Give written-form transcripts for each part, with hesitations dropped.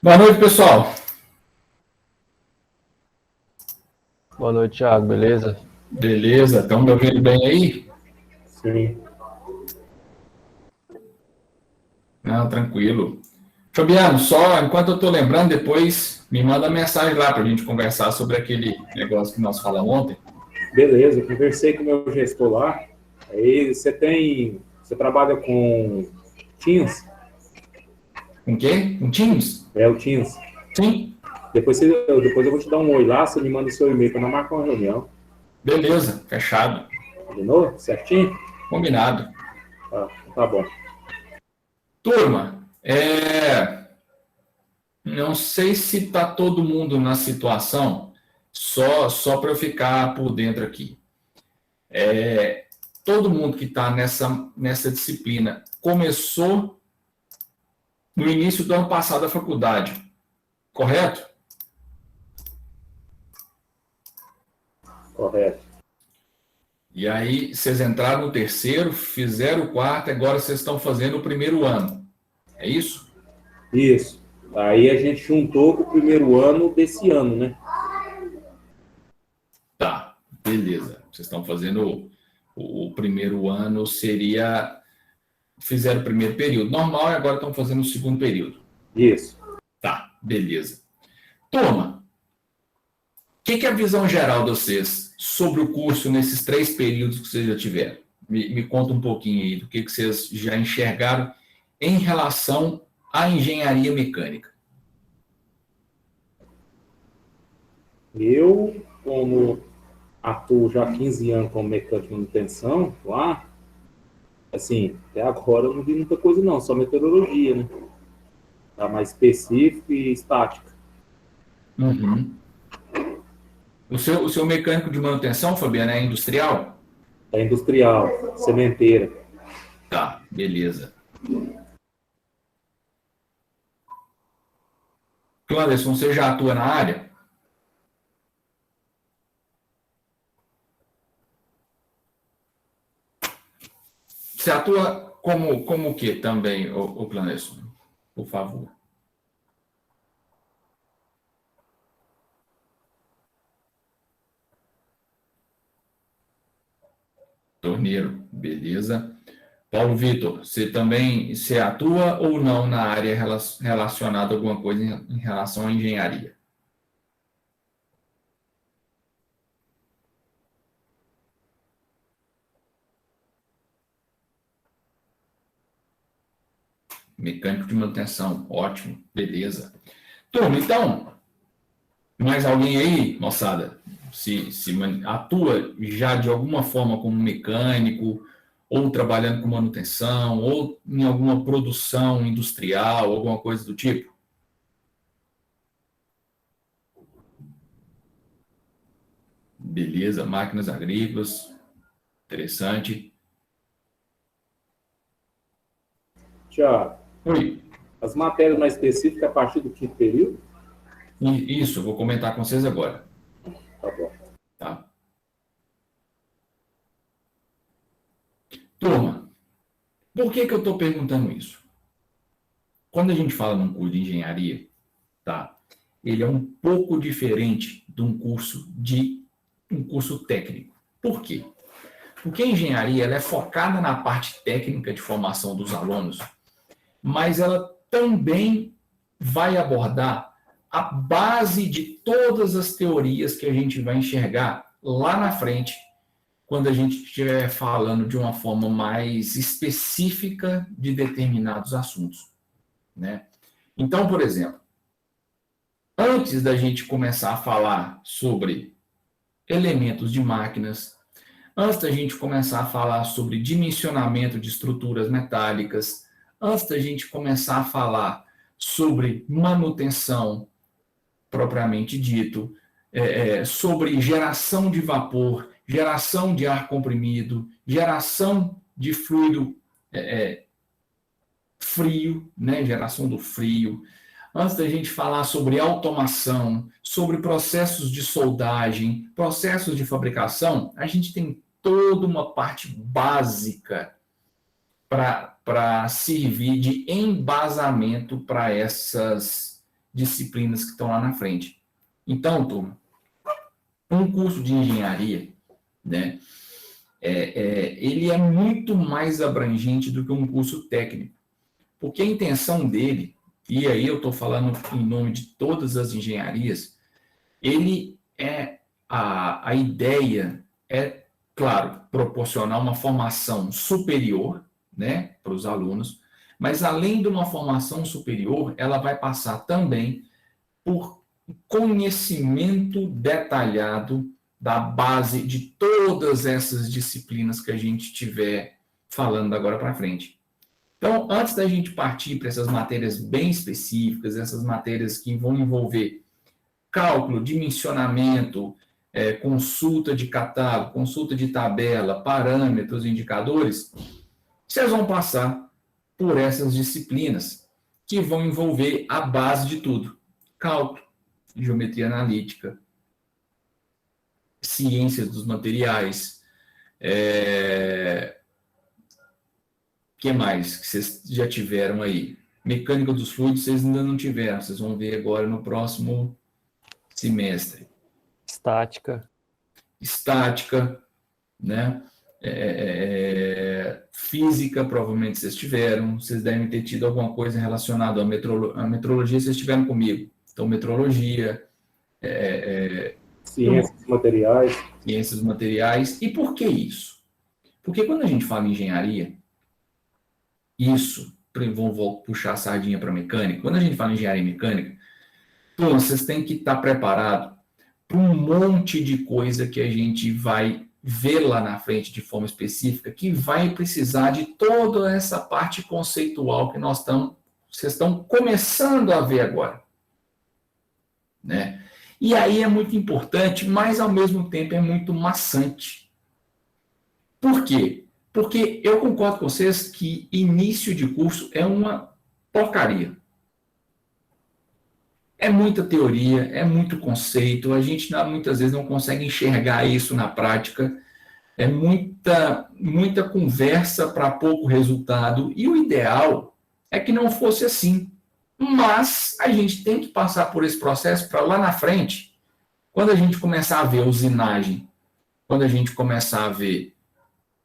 Boa noite, pessoal. Boa noite, Thiago, beleza? Beleza, estão me ouvindo bem aí? Sim. Não, tranquilo. Fabiano, só enquanto eu estou lembrando, depois me manda mensagem lá para a gente conversar sobre aquele negócio que nós falamos ontem. Beleza, eu conversei com o meu gestor lá. Aí você trabalha com Teams? Com o quê? Com Teams? É o Teams. Sim. Depois eu vou te dar um oi lá, você me manda o seu e-mail para nós marcar uma reunião. Beleza, fechado. De novo? Certinho? Combinado. Tá bom. Turma, não sei se está todo mundo na situação, só para eu ficar por dentro aqui. Todo mundo que está nessa disciplina começou no início do ano passado a faculdade, correto? Correto. E aí vocês entraram no terceiro, fizeram o quarto, agora vocês estão fazendo o primeiro ano. É isso? Isso. Aí a gente juntou com o primeiro ano desse ano, né? Tá, beleza. Vocês estão fazendo o primeiro ano, fizeram o primeiro período normal e agora estão fazendo o segundo período. Isso. Tá, beleza. Turma, o que é a visão geral de vocês sobre o curso nesses 3 períodos que vocês já tiveram? Me conta um pouquinho aí do que vocês já enxergaram em relação à engenharia mecânica. Eu, como atuo já há 15 anos como mecânico de manutenção lá, assim, até agora eu não vi muita coisa não, só meteorologia, né? Tá mais específico e estática. Uhum. O seu mecânico de manutenção, Fabiano, é industrial? É industrial, sementeira. Tá, beleza. Clanderson, você já atua na área? Você atua como o que também, o Clanderson? Por favor. Torneiro, beleza. Paulo Vitor, você atua ou não na área relacionada a alguma coisa em relação à engenharia? Mecânico de manutenção, ótimo, beleza. Turma, então, mais alguém aí, moçada, se atua já de alguma forma como mecânico, ou trabalhando com manutenção, ou em alguma produção industrial, alguma coisa do tipo? Beleza, máquinas agrícolas, interessante. Tiago, Oi, as matérias mais específicas a partir do quinto período? isso, vou comentar com vocês agora. Tá bom. Tá? Turma, por que eu estou perguntando isso? Quando a gente fala num curso de engenharia, tá? Ele é um pouco diferente de um curso técnico. Por quê? Porque a engenharia ela é focada na parte técnica de formação dos alunos, mas ela também vai abordar a base de todas as teorias que a gente vai enxergar lá na frente, quando a gente estiver falando de uma forma mais específica de determinados assuntos, né? Então, por exemplo, antes da gente começar a falar sobre elementos de máquinas, antes da gente começar a falar sobre dimensionamento de estruturas metálicas, antes da gente começar a falar sobre manutenção propriamente dito, sobre geração de vapor, geração de ar comprimido, geração de fluido frio, né? Geração do frio. Antes da gente falar sobre automação, sobre processos de soldagem, processos de fabricação, a gente tem toda uma parte básica para servir de embasamento para essas disciplinas que estão lá na frente. Então, turma, um curso de engenharia, né, ele é muito mais abrangente do que um curso técnico, porque a intenção dele, e aí eu estou falando em nome de todas as engenharias, a ideia é, claro, proporcionar uma formação superior, né, para os alunos, mas além de uma formação superior, ela vai passar também por conhecimento detalhado da base de todas essas disciplinas que a gente estiver falando agora para frente. Então, antes da gente partir para essas matérias bem específicas, essas matérias que vão envolver cálculo, dimensionamento, consulta de catálogo, consulta de tabela, parâmetros, indicadores, vocês vão passar por essas disciplinas que vão envolver a base de tudo. Cálculo, geometria analítica, ciências dos materiais, que mais que vocês já tiveram aí? Mecânica dos fluidos vocês ainda não tiveram, vocês vão ver agora no próximo semestre. Estática, né? Física, provavelmente vocês tiveram, vocês devem ter tido alguma coisa relacionada à metrologia, vocês tiveram comigo. Então, metrologia, ciências dos materiais. E por que isso? Porque quando a gente fala em engenharia, vou puxar a sardinha para mecânica, quando a gente fala em engenharia mecânica, vocês têm que estar preparados para um monte de coisa que a gente vai ver lá na frente de forma específica, que vai precisar de toda essa parte conceitual que vocês estão começando a ver agora. Né? E aí é muito importante, mas ao mesmo tempo é muito maçante. Por quê? Porque eu concordo com vocês que início de curso é uma porcaria. É muita teoria, é muito conceito, a gente muitas vezes não consegue enxergar isso na prática, é muita conversa para pouco resultado, e o ideal é que não fosse assim. Mas a gente tem que passar por esse processo para lá na frente, quando a gente começar a ver usinagem, quando a gente começar a ver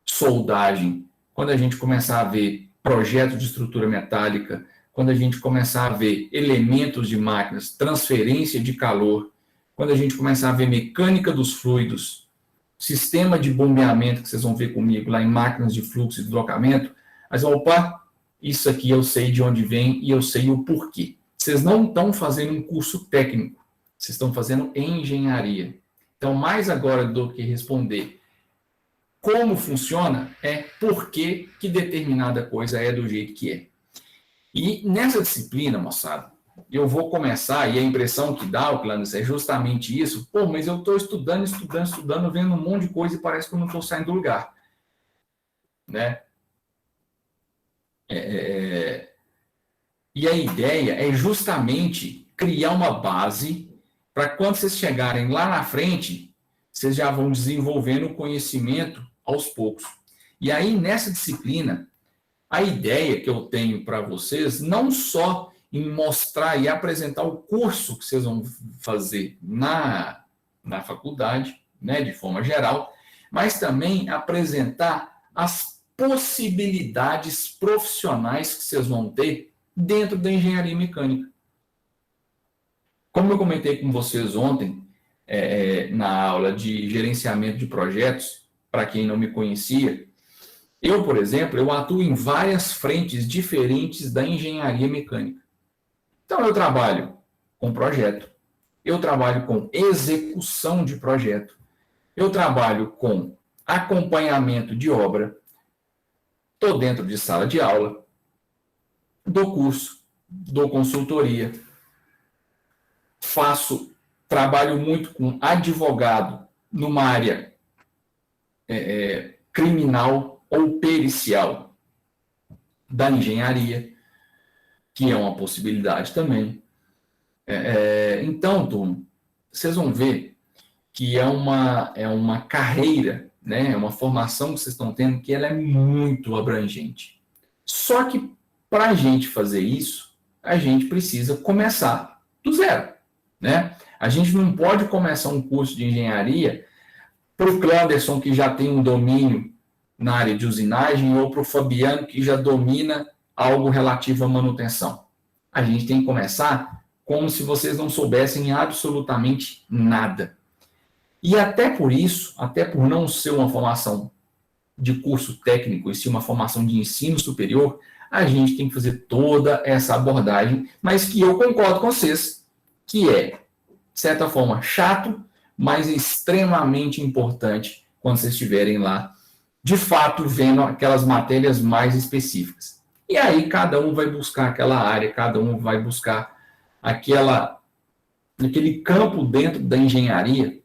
soldagem, quando a gente começar a ver projeto de estrutura metálica, quando a gente começar a ver elementos de máquinas, transferência de calor, quando a gente começar a ver mecânica dos fluidos, sistema de bombeamento, que vocês vão ver comigo lá em máquinas de fluxo e deslocamento, mas opa, isso aqui eu sei de onde vem e eu sei o porquê. Vocês não estão fazendo um curso técnico, vocês estão fazendo engenharia. Então, mais agora do que responder como funciona, é por que determinada coisa é do jeito que é. E nessa disciplina, moçada, eu vou começar, e a impressão que dá, Oclanes, é justamente isso. Pô, mas eu estou estudando, vendo um monte de coisa e parece que eu não estou saindo do lugar. Né? E a ideia é justamente criar uma base para quando vocês chegarem lá na frente, vocês já vão desenvolvendo o conhecimento aos poucos. E aí, nessa disciplina, a ideia que eu tenho para vocês, não só em mostrar e apresentar o curso que vocês vão fazer na faculdade, né, de forma geral, mas também apresentar as possibilidades profissionais que vocês vão ter dentro da engenharia mecânica. Como eu comentei com vocês ontem, na aula de gerenciamento de projetos, para quem não me conhecia, eu, por exemplo, eu atuo em várias frentes diferentes da engenharia mecânica. Então, eu trabalho com projeto, eu trabalho com execução de projeto, eu trabalho com acompanhamento de obra, estou dentro de sala de aula, dou curso, dou consultoria, trabalho muito com advogado numa área criminal ou pericial da engenharia, que é uma possibilidade também. Então, turma, vocês vão ver que é uma carreira, né, é uma formação que vocês estão tendo que ela é muito abrangente. Só que para a gente fazer isso, a gente precisa começar do zero, né? A gente não pode começar um curso de engenharia para o Clanderson, que já tem um domínio na área de usinagem, ou para o Fabiano, que já domina algo relativo à manutenção. A gente tem que começar como se vocês não soubessem absolutamente nada. E até por isso, até por não ser uma formação de curso técnico, e sim uma formação de ensino superior, a gente tem que fazer toda essa abordagem, mas que eu concordo com vocês, que é, de certa forma, chato, mas extremamente importante quando vocês estiverem lá, de fato, vendo aquelas matérias mais específicas. E aí cada um vai buscar aquela área, cada um vai buscar aquele campo dentro da engenharia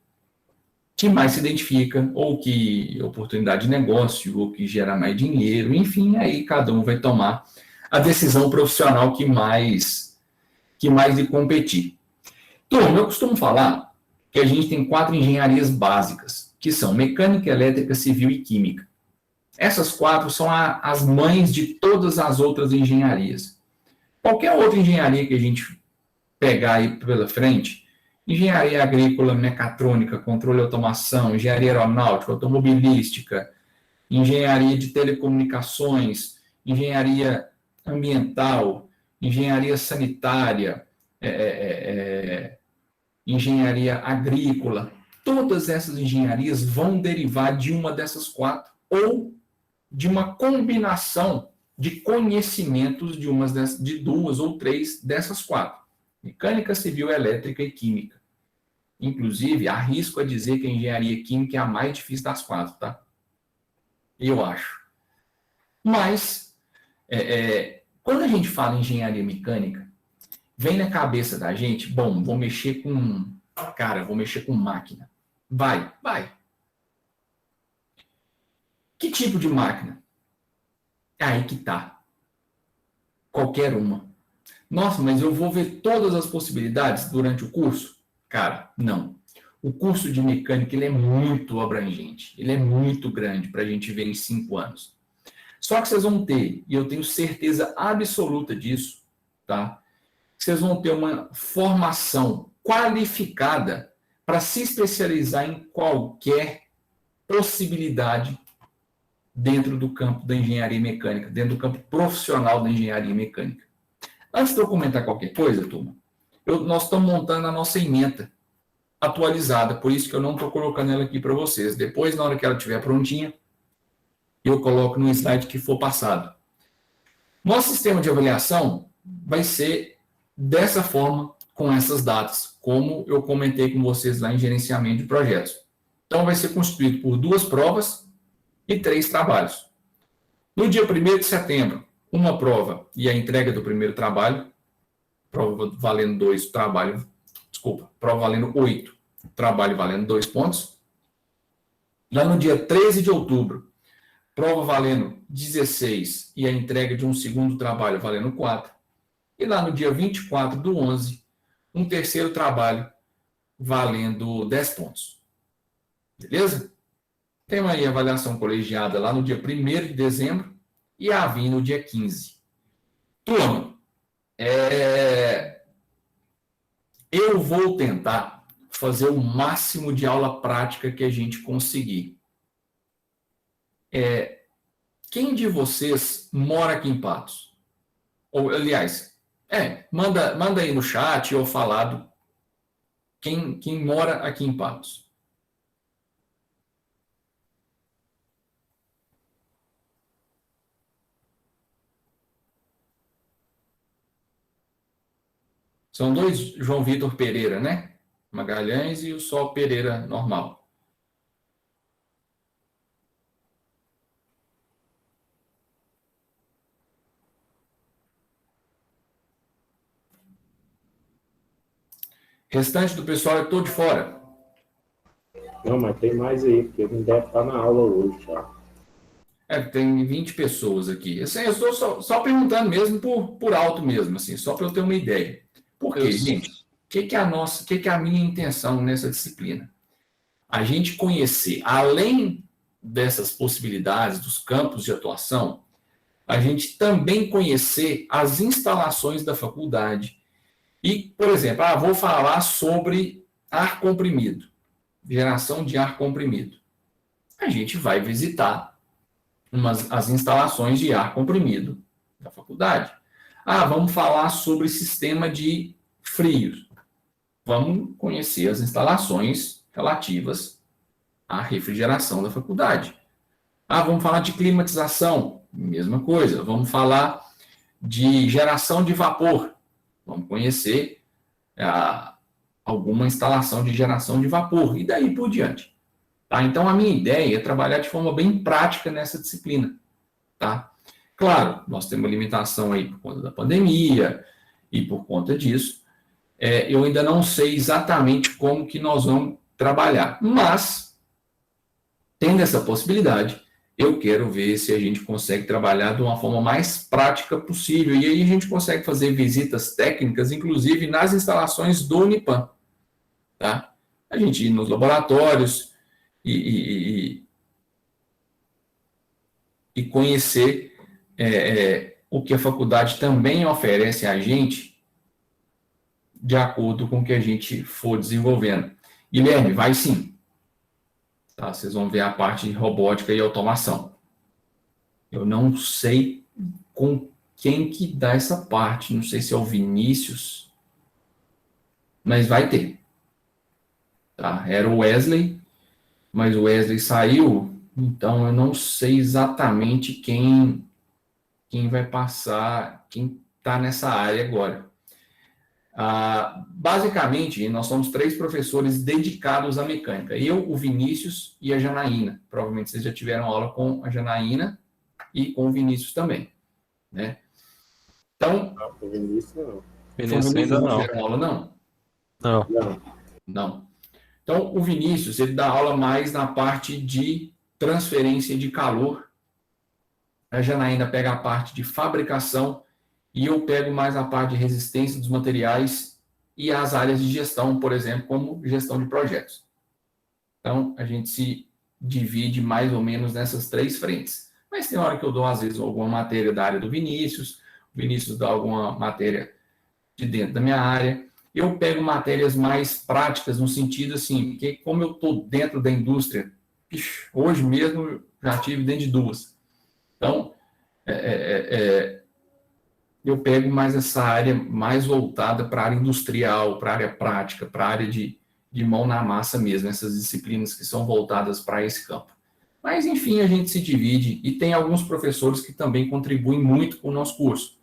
que mais se identifica, ou que oportunidade de negócio, ou que gera mais dinheiro, enfim, aí cada um vai tomar a decisão profissional que mais lhe competir. Turma, eu costumo falar que a gente tem 4 engenharias básicas, que são mecânica, elétrica, civil e química. Essas 4 são as mães de todas as outras engenharias. Qualquer outra engenharia que a gente pegar aí pela frente, engenharia agrícola, mecatrônica, controle e automação, engenharia aeronáutica, automobilística, engenharia de telecomunicações, engenharia ambiental, engenharia sanitária, engenharia agrícola, todas essas engenharias vão derivar de uma dessas 4 ou de uma combinação de conhecimentos de 2 ou 3 dessas 4. Mecânica, civil, elétrica e química. Inclusive, arrisco a dizer que a engenharia química é a mais difícil das 4, tá? Eu acho. Mas, quando a gente fala em engenharia mecânica, vem na cabeça da gente, bom, vou mexer com máquina. Vai. Que tipo de máquina? É aí que tá. Qualquer uma. Nossa, mas eu vou ver todas as possibilidades durante o curso? Cara, não. O curso de mecânica ele é muito abrangente, ele é muito grande para a gente ver em 5 anos. Só que vocês vão ter, e eu tenho certeza absoluta disso, tá? Vocês vão ter uma formação qualificada para se especializar em qualquer possibilidade dentro do campo da engenharia mecânica, dentro do campo profissional da engenharia mecânica. Antes de eu comentar qualquer coisa, turma, nós estamos montando a nossa ementa atualizada, por isso que eu não estou colocando ela aqui para vocês. Depois, na hora que ela estiver prontinha, eu coloco no slide que for passado. Nosso sistema de avaliação vai ser dessa forma, com essas datas, como eu comentei com vocês lá em gerenciamento de projetos. Então, vai ser constituído por 2 provas e 3 trabalhos. No dia 1º de setembro, uma prova e a entrega do primeiro trabalho, prova valendo 2, prova valendo 8, trabalho valendo 2 pontos. Lá no dia 13 de outubro, prova valendo 16 e a entrega de um segundo trabalho valendo 4. E lá no dia 24/11, um terceiro trabalho valendo 10 pontos. Beleza? Tem aí a avaliação colegiada lá no dia 1º de dezembro e a AVIN no dia 15. Turma, eu vou tentar fazer o máximo de aula prática que a gente conseguir. Quem de vocês mora aqui em Patos? Ou, aliás, manda aí no chat ou falado quem mora aqui em Patos. São 2 João Vitor Pereira, né? Magalhães e o Sol Pereira normal. Restante do pessoal eu estou de fora. Não, mas tem mais aí, porque não deve estar na aula hoje já. Tem 20 pessoas aqui. Assim, eu estou só perguntando mesmo por alto mesmo, assim, só para eu ter uma ideia. Por quê, gente? O que é a minha intenção nessa disciplina? A gente conhecer, além dessas possibilidades, dos campos de atuação, a gente também conhecer as instalações da faculdade, E, por exemplo, vou falar sobre ar comprimido, geração de ar comprimido. A gente vai visitar as instalações de ar comprimido da faculdade. Vamos falar sobre sistema de frios. Vamos conhecer as instalações relativas à refrigeração da faculdade. Vamos falar de climatização, mesma coisa. Vamos falar de geração de vapor. Vamos conhecer alguma instalação de geração de vapor, e daí por diante. Tá? Então, a minha ideia é trabalhar de forma bem prática nessa disciplina. Tá? Claro, nós temos uma limitação aí por conta da pandemia, e por conta disso, eu ainda não sei exatamente como que nós vamos trabalhar, mas, tendo essa possibilidade, eu quero ver se a gente consegue trabalhar de uma forma mais prática possível, e aí a gente consegue fazer visitas técnicas, inclusive nas instalações do Unipan. Tá? A gente ir nos laboratórios e conhecer o que a faculdade também oferece a gente, de acordo com o que a gente for desenvolvendo. Guilherme, vai sim. Tá? Vocês vão ver a parte de robótica e automação. Eu não sei com quem que dá essa parte, não sei se é o Vinícius, mas vai ter. Tá? Era o Wesley, mas o Wesley saiu, então eu não sei exatamente quem vai passar, quem está nessa área agora. Basicamente, nós somos 3 professores dedicados à mecânica. Eu, o Vinícius e a Janaína. Provavelmente vocês já tiveram aula com a Janaína e com o Vinícius também. Né? Então... Não, o Vinícius não. Vinícius ainda não. Tiveram aula, não? Não. Não. Então, o Vinícius, ele dá aula mais na parte de transferência de calor. A Janaína pega a parte de fabricação e eu pego mais a parte de resistência dos materiais e as áreas de gestão, por exemplo, como gestão de projetos. Então, a gente se divide mais ou menos nessas 3 frentes. Mas tem hora que eu dou, às vezes, alguma matéria da área do Vinícius, o Vinícius dá alguma matéria de dentro da minha área. Eu pego matérias mais práticas, no sentido assim, porque como eu estou dentro da indústria, hoje mesmo eu já tive dentro de 2. Então, eu pego mais essa área mais voltada para a área industrial, para a área prática, para a área de mão na massa mesmo, essas disciplinas que são voltadas para esse campo. Mas, enfim, a gente se divide e tem alguns professores que também contribuem muito com o nosso curso.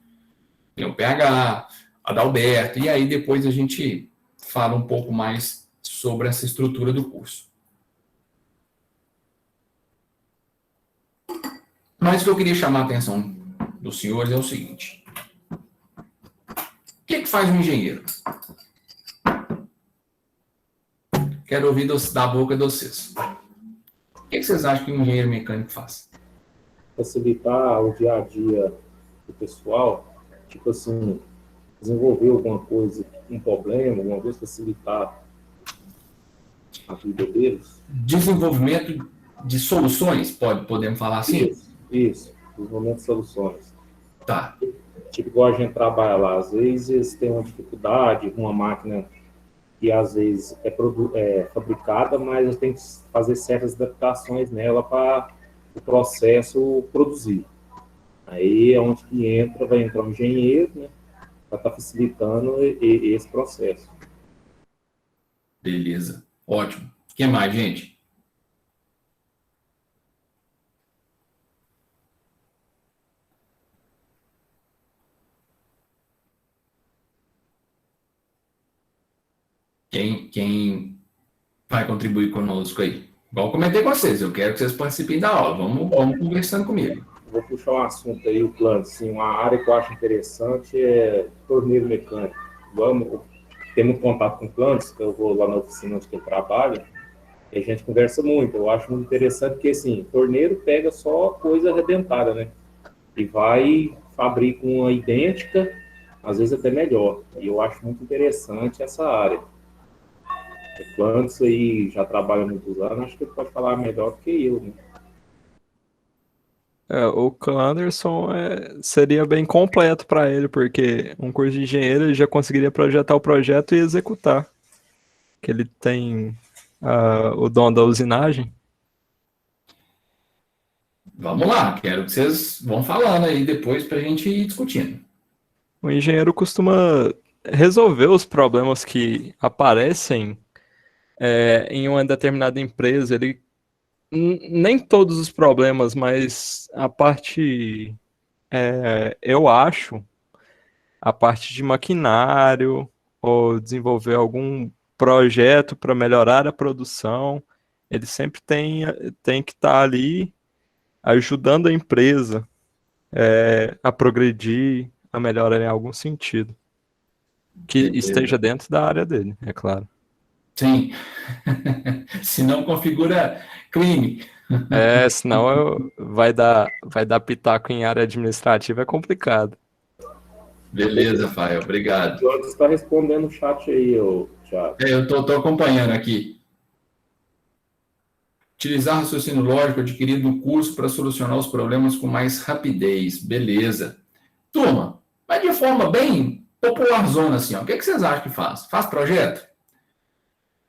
Tem o PH, Adalberto, e aí depois a gente fala um pouco mais sobre essa estrutura do curso. Mas o que eu queria chamar a atenção dos senhores é o seguinte: o que faz um engenheiro? Quero ouvir da boca de vocês. O que vocês acham que um engenheiro mecânico faz? Facilitar o dia a dia do pessoal, tipo assim, desenvolver alguma coisa, um problema, alguma coisa, facilitar a vida deles. Desenvolvimento de soluções, podemos falar assim? Isso, desenvolvimento de soluções. Tá. Tipo, igual a gente trabalha lá, às vezes tem uma dificuldade, uma máquina que às vezes é fabricada, mas tem que fazer certas adaptações nela para o processo produzir. Aí é onde que vai entrar um engenheiro, né, para estar facilitando esse processo. Beleza, ótimo. O que mais, gente? Quem vai contribuir conosco aí? Igual eu comentei com vocês, eu quero que vocês participem da aula. Vamos conversando comigo. Vou puxar um assunto aí, o plano. Assim, uma área que eu acho interessante é torneiro mecânico. Ter muito contato com planos, que eu vou lá na oficina onde eu trabalho, e a gente conversa muito. Eu acho muito interessante porque, assim, torneiro pega só coisa arrebentada, né? E vai, fabrica uma idêntica, às vezes até melhor. E eu acho muito interessante essa área. O Plantes aí já trabalha há muitos anos, acho que ele pode falar melhor do que eu, né? O Clanderson seria bem completo para ele, porque um curso de engenheiro ele já conseguiria projetar o projeto e executar. Que ele tem o dom da usinagem. Vamos lá, quero que vocês vão falando aí depois para a gente ir discutindo. O engenheiro costuma resolver os problemas que aparecem em uma determinada empresa. Ele nem todos os problemas, mas a parte, eu acho, a parte de maquinário ou desenvolver algum projeto para melhorar a produção, ele sempre tem que estar ali ajudando a empresa a progredir, a melhorar em algum sentido. Que esteja Beleza. dentro da área dele, é claro. Sim. Se não configura crime. Senão vai dar pitaco em área administrativa, é complicado. Beleza, Fael, obrigado. O Jorge está respondendo o chat aí, Thiago. Eu estou acompanhando aqui. Utilizar raciocínio lógico adquirido no curso para solucionar os problemas com mais rapidez. Beleza. Turma, mas de forma bem popularzona assim, ó, o que vocês acham que faz? Faz projeto?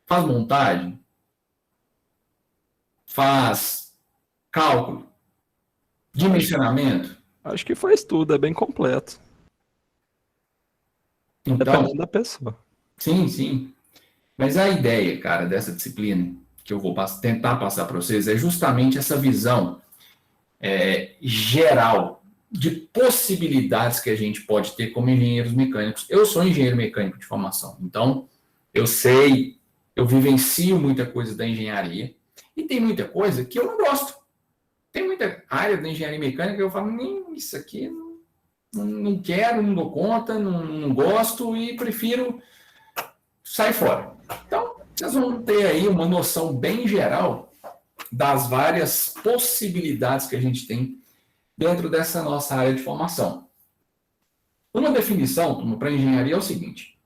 Faz montagem? Faz cálculo? Dimensionamento? Acho que faz tudo, é bem completo. Então, Dependendo da pessoa. sim, sim. Mas a ideia, cara, dessa disciplina que eu vou tentar passar para vocês é justamente essa visão geral de possibilidades que a gente pode ter como engenheiros mecânicos. Eu sou engenheiro mecânico de formação, então eu sei, eu vivencio muita coisa da engenharia e tem muita coisa que eu não gosto. Tem muita área da engenharia mecânica que eu falo, nem isso aqui não quero, não dou conta, não gosto e prefiro sair fora. Então, vocês vão ter aí uma noção bem geral das várias possibilidades que a gente tem dentro dessa nossa área de formação. Uma definição para engenharia é o seguinte: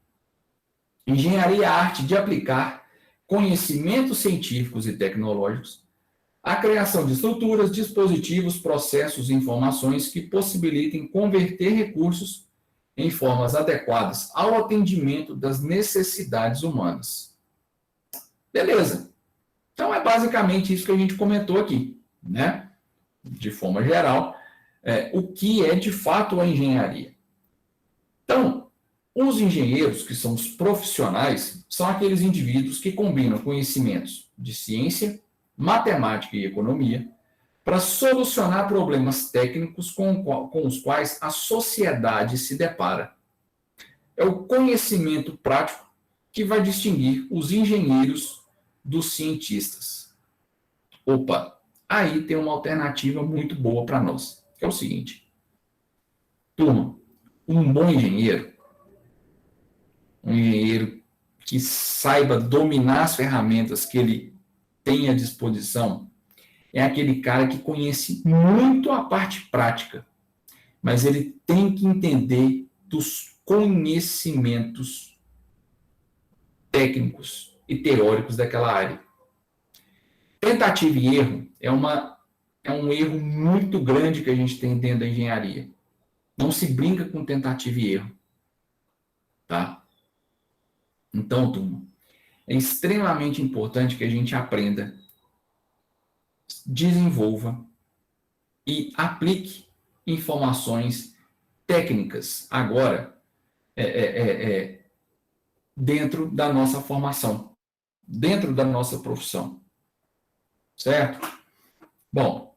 engenharia é a arte de aplicar conhecimentos científicos e tecnológicos à criação de estruturas, dispositivos, processos e informações que possibilitem converter recursos em formas adequadas ao atendimento das necessidades humanas. Beleza. Então, é basicamente isso que a gente comentou aqui, né? De forma geral, o que é de fato a engenharia. Então, os engenheiros, que são os profissionais, são aqueles indivíduos que combinam conhecimentos de ciência, matemática e economia para solucionar problemas técnicos com os quais a sociedade se depara. É o conhecimento prático que vai distinguir os engenheiros dos cientistas. Opa, aí tem uma alternativa muito boa para nós, que é o seguinte. Turma, um bom engenheiro, um engenheiro que saiba dominar as ferramentas que ele tem à disposição, é aquele cara que conhece muito a parte prática, mas ele tem que entender dos conhecimentos técnicos e teóricos daquela área. Tentativa e erro é um erro muito grande que a gente tem dentro da engenharia. Não se brinca com tentativa e erro. Tá? Então, turma, é extremamente importante que a gente aprenda, desenvolva e aplique informações técnicas agora dentro da nossa formação, dentro da nossa profissão. Certo? Bom,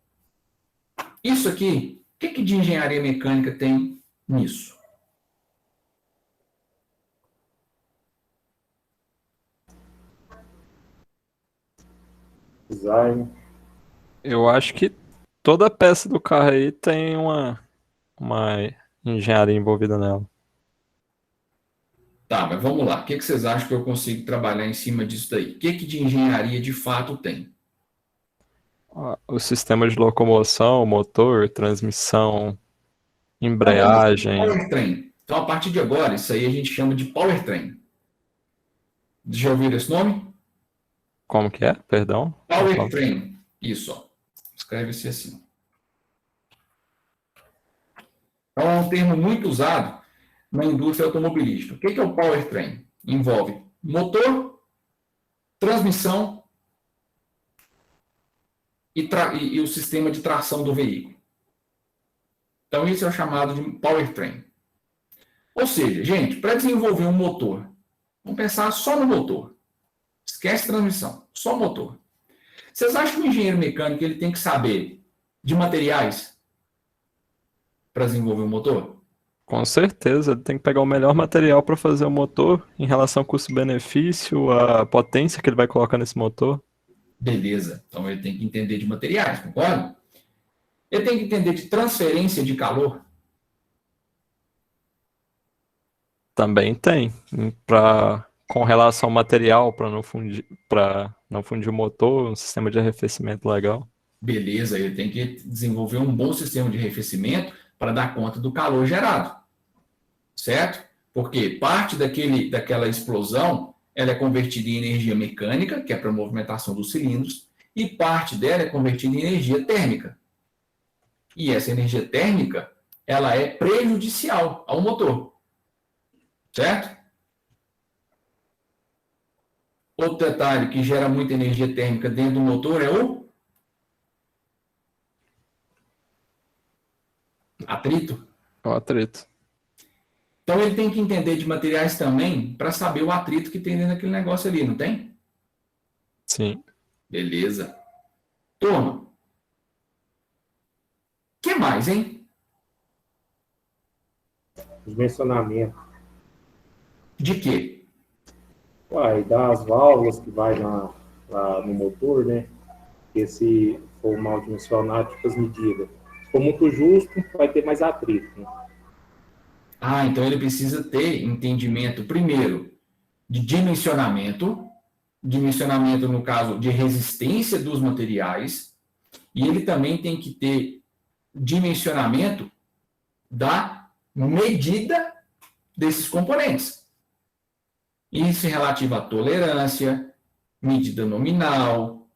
isso aqui, o que de engenharia mecânica tem nisso? Design. Eu acho que toda peça do carro aí tem uma engenharia envolvida nela. Tá, mas vamos lá. O que vocês acham que eu consigo trabalhar em cima disso daí? O que de engenharia de fato tem? O sistema de locomoção, motor, transmissão, embreagem. Powertrain. Então, a partir de agora, isso aí a gente chama de powertrain. Já ouviram esse nome? Como que é? Perdão? Powertrain. Isso, ó. Escreve-se assim. Então, é um termo muito usado na indústria automobilística. O que é o powertrain? Envolve motor, transmissão e o sistema de tração do veículo. Então, isso é o chamado de powertrain. Ou seja, gente, para desenvolver um motor, vamos pensar só no motor. Esquece transmissão, só motor. Vocês acham que o engenheiro mecânico ele tem que saber de materiais para desenvolver um motor? Com certeza, ele tem que pegar o melhor material para fazer o motor em relação ao custo-benefício, a potência que ele vai colocar nesse motor. Beleza. Então ele tem que entender de materiais, concorda? Ele tem que entender de transferência de calor. Também tem, com relação ao material, para não fundir o motor, um sistema de arrefecimento legal. Beleza, ele tem que desenvolver um bom sistema de arrefecimento para dar conta do calor gerado. Certo? Porque parte daquela explosão ela é convertida em energia mecânica, que é para a movimentação dos cilindros, e parte dela é convertida em energia térmica. E essa energia térmica ela é prejudicial ao motor. Certo? Outro detalhe que gera muita energia térmica dentro do motor é o atrito. É o atrito. Então ele tem que entender de materiais também para saber o atrito que tem dentro daquele negócio ali, não tem? Sim. Beleza. Turma. O que mais, hein? Dimensionamento. De quê? Uai, das válvulas que vai lá no motor, né? Porque se for mal dimensionado, tipo as medidas. Se for muito justo, vai ter mais atrito, né? Ah, então ele precisa ter entendimento, primeiro, de dimensionamento no caso de resistência dos materiais, e ele também tem que ter dimensionamento da medida desses componentes. Isso é relativo à tolerância, medida nominal,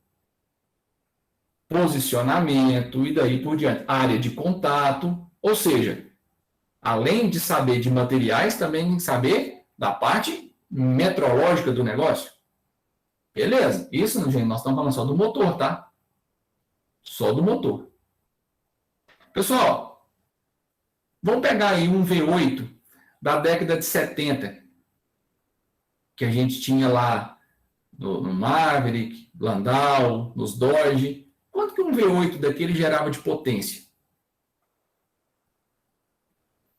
posicionamento e daí por diante. Área de contato, ou seja, além de saber de materiais, também tem que saber da parte metrológica do negócio. Beleza. Isso, gente, nós estamos falando só do motor, tá? Só do motor. Pessoal, vamos pegar aí um V8 da década de 70, que a gente tinha lá no Maverick, Landau, nos Dodge. Quanto que um V8 daquele gerava de potência?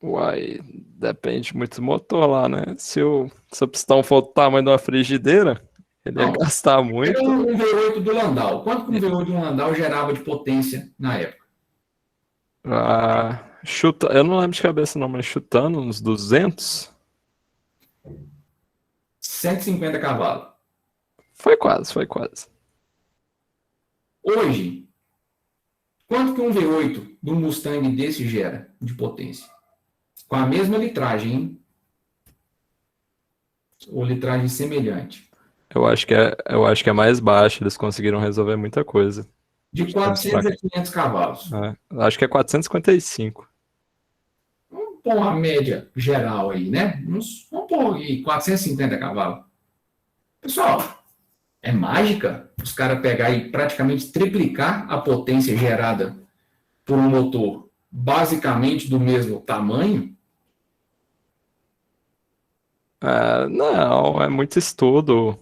Uai, depende muito do motor lá, né? Se o pistão for do tamanho de uma frigideira, ele ia gastar muito. Pega um V8 do Landau. Quanto que um V8 do Landau gerava de potência na época? Eu não lembro de cabeça não, mas chutando uns 200? 150 cavalos. Foi quase. Hoje, quanto que um V8 de um Mustang desse gera de potência? Com a mesma litragem, hein? Ou litragem semelhante. Eu acho que é mais baixo, eles conseguiram resolver muita coisa. De 400 a 500 cavalos. Acho que é 455. Vamos pôr uma média geral aí, né? Vamos pôr aí 450 cavalos. Pessoal, é mágica os caras pegar e praticamente triplicar a potência gerada por um motor basicamente do mesmo tamanho? Não, é muito estudo.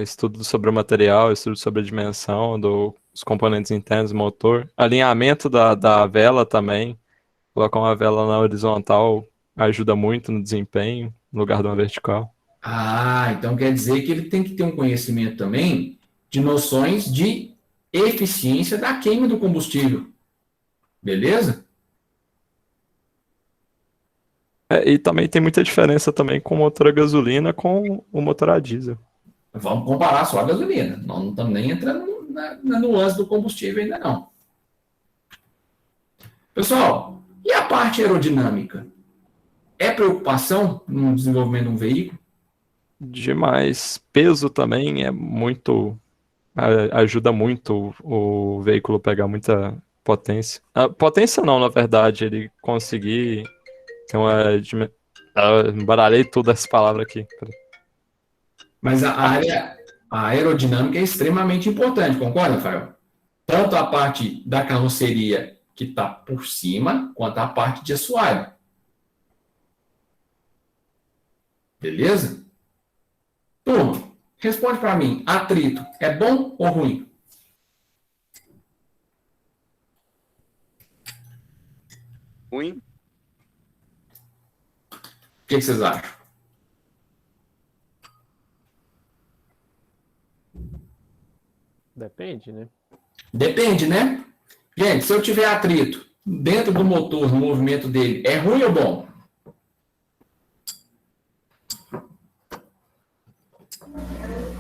Estudo sobre o material, estudo sobre a dimensão dos componentes internos do motor. Alinhamento da vela também. Colocar uma vela na horizontal ajuda muito no desempenho, no lugar de uma vertical. Então quer dizer que ele tem que ter um conhecimento também de noções de eficiência da queima do combustível. Beleza? E também tem muita diferença também com o motor a gasolina com o motor a diesel. Vamos comparar só a gasolina. Nós não estamos nem entrando na nuance do combustível ainda não. Pessoal, e a parte aerodinâmica? É preocupação no desenvolvimento de um veículo? Demais. Peso também ajuda muito o veículo a pegar muita potência. Potência não, na verdade, ele conseguir ter uma... Embaralhei todas as palavras aqui. Mas a aerodinâmica é extremamente importante, concorda, Rafael? Tanto a parte da carroceria que está por cima, quanto a parte de assoalho. Beleza? Turma, responde para mim. Atrito é bom ou ruim? Ruim? O que vocês acham? Depende, né? Depende, né? Gente, se eu tiver atrito dentro do motor, no movimento dele, é ruim ou bom?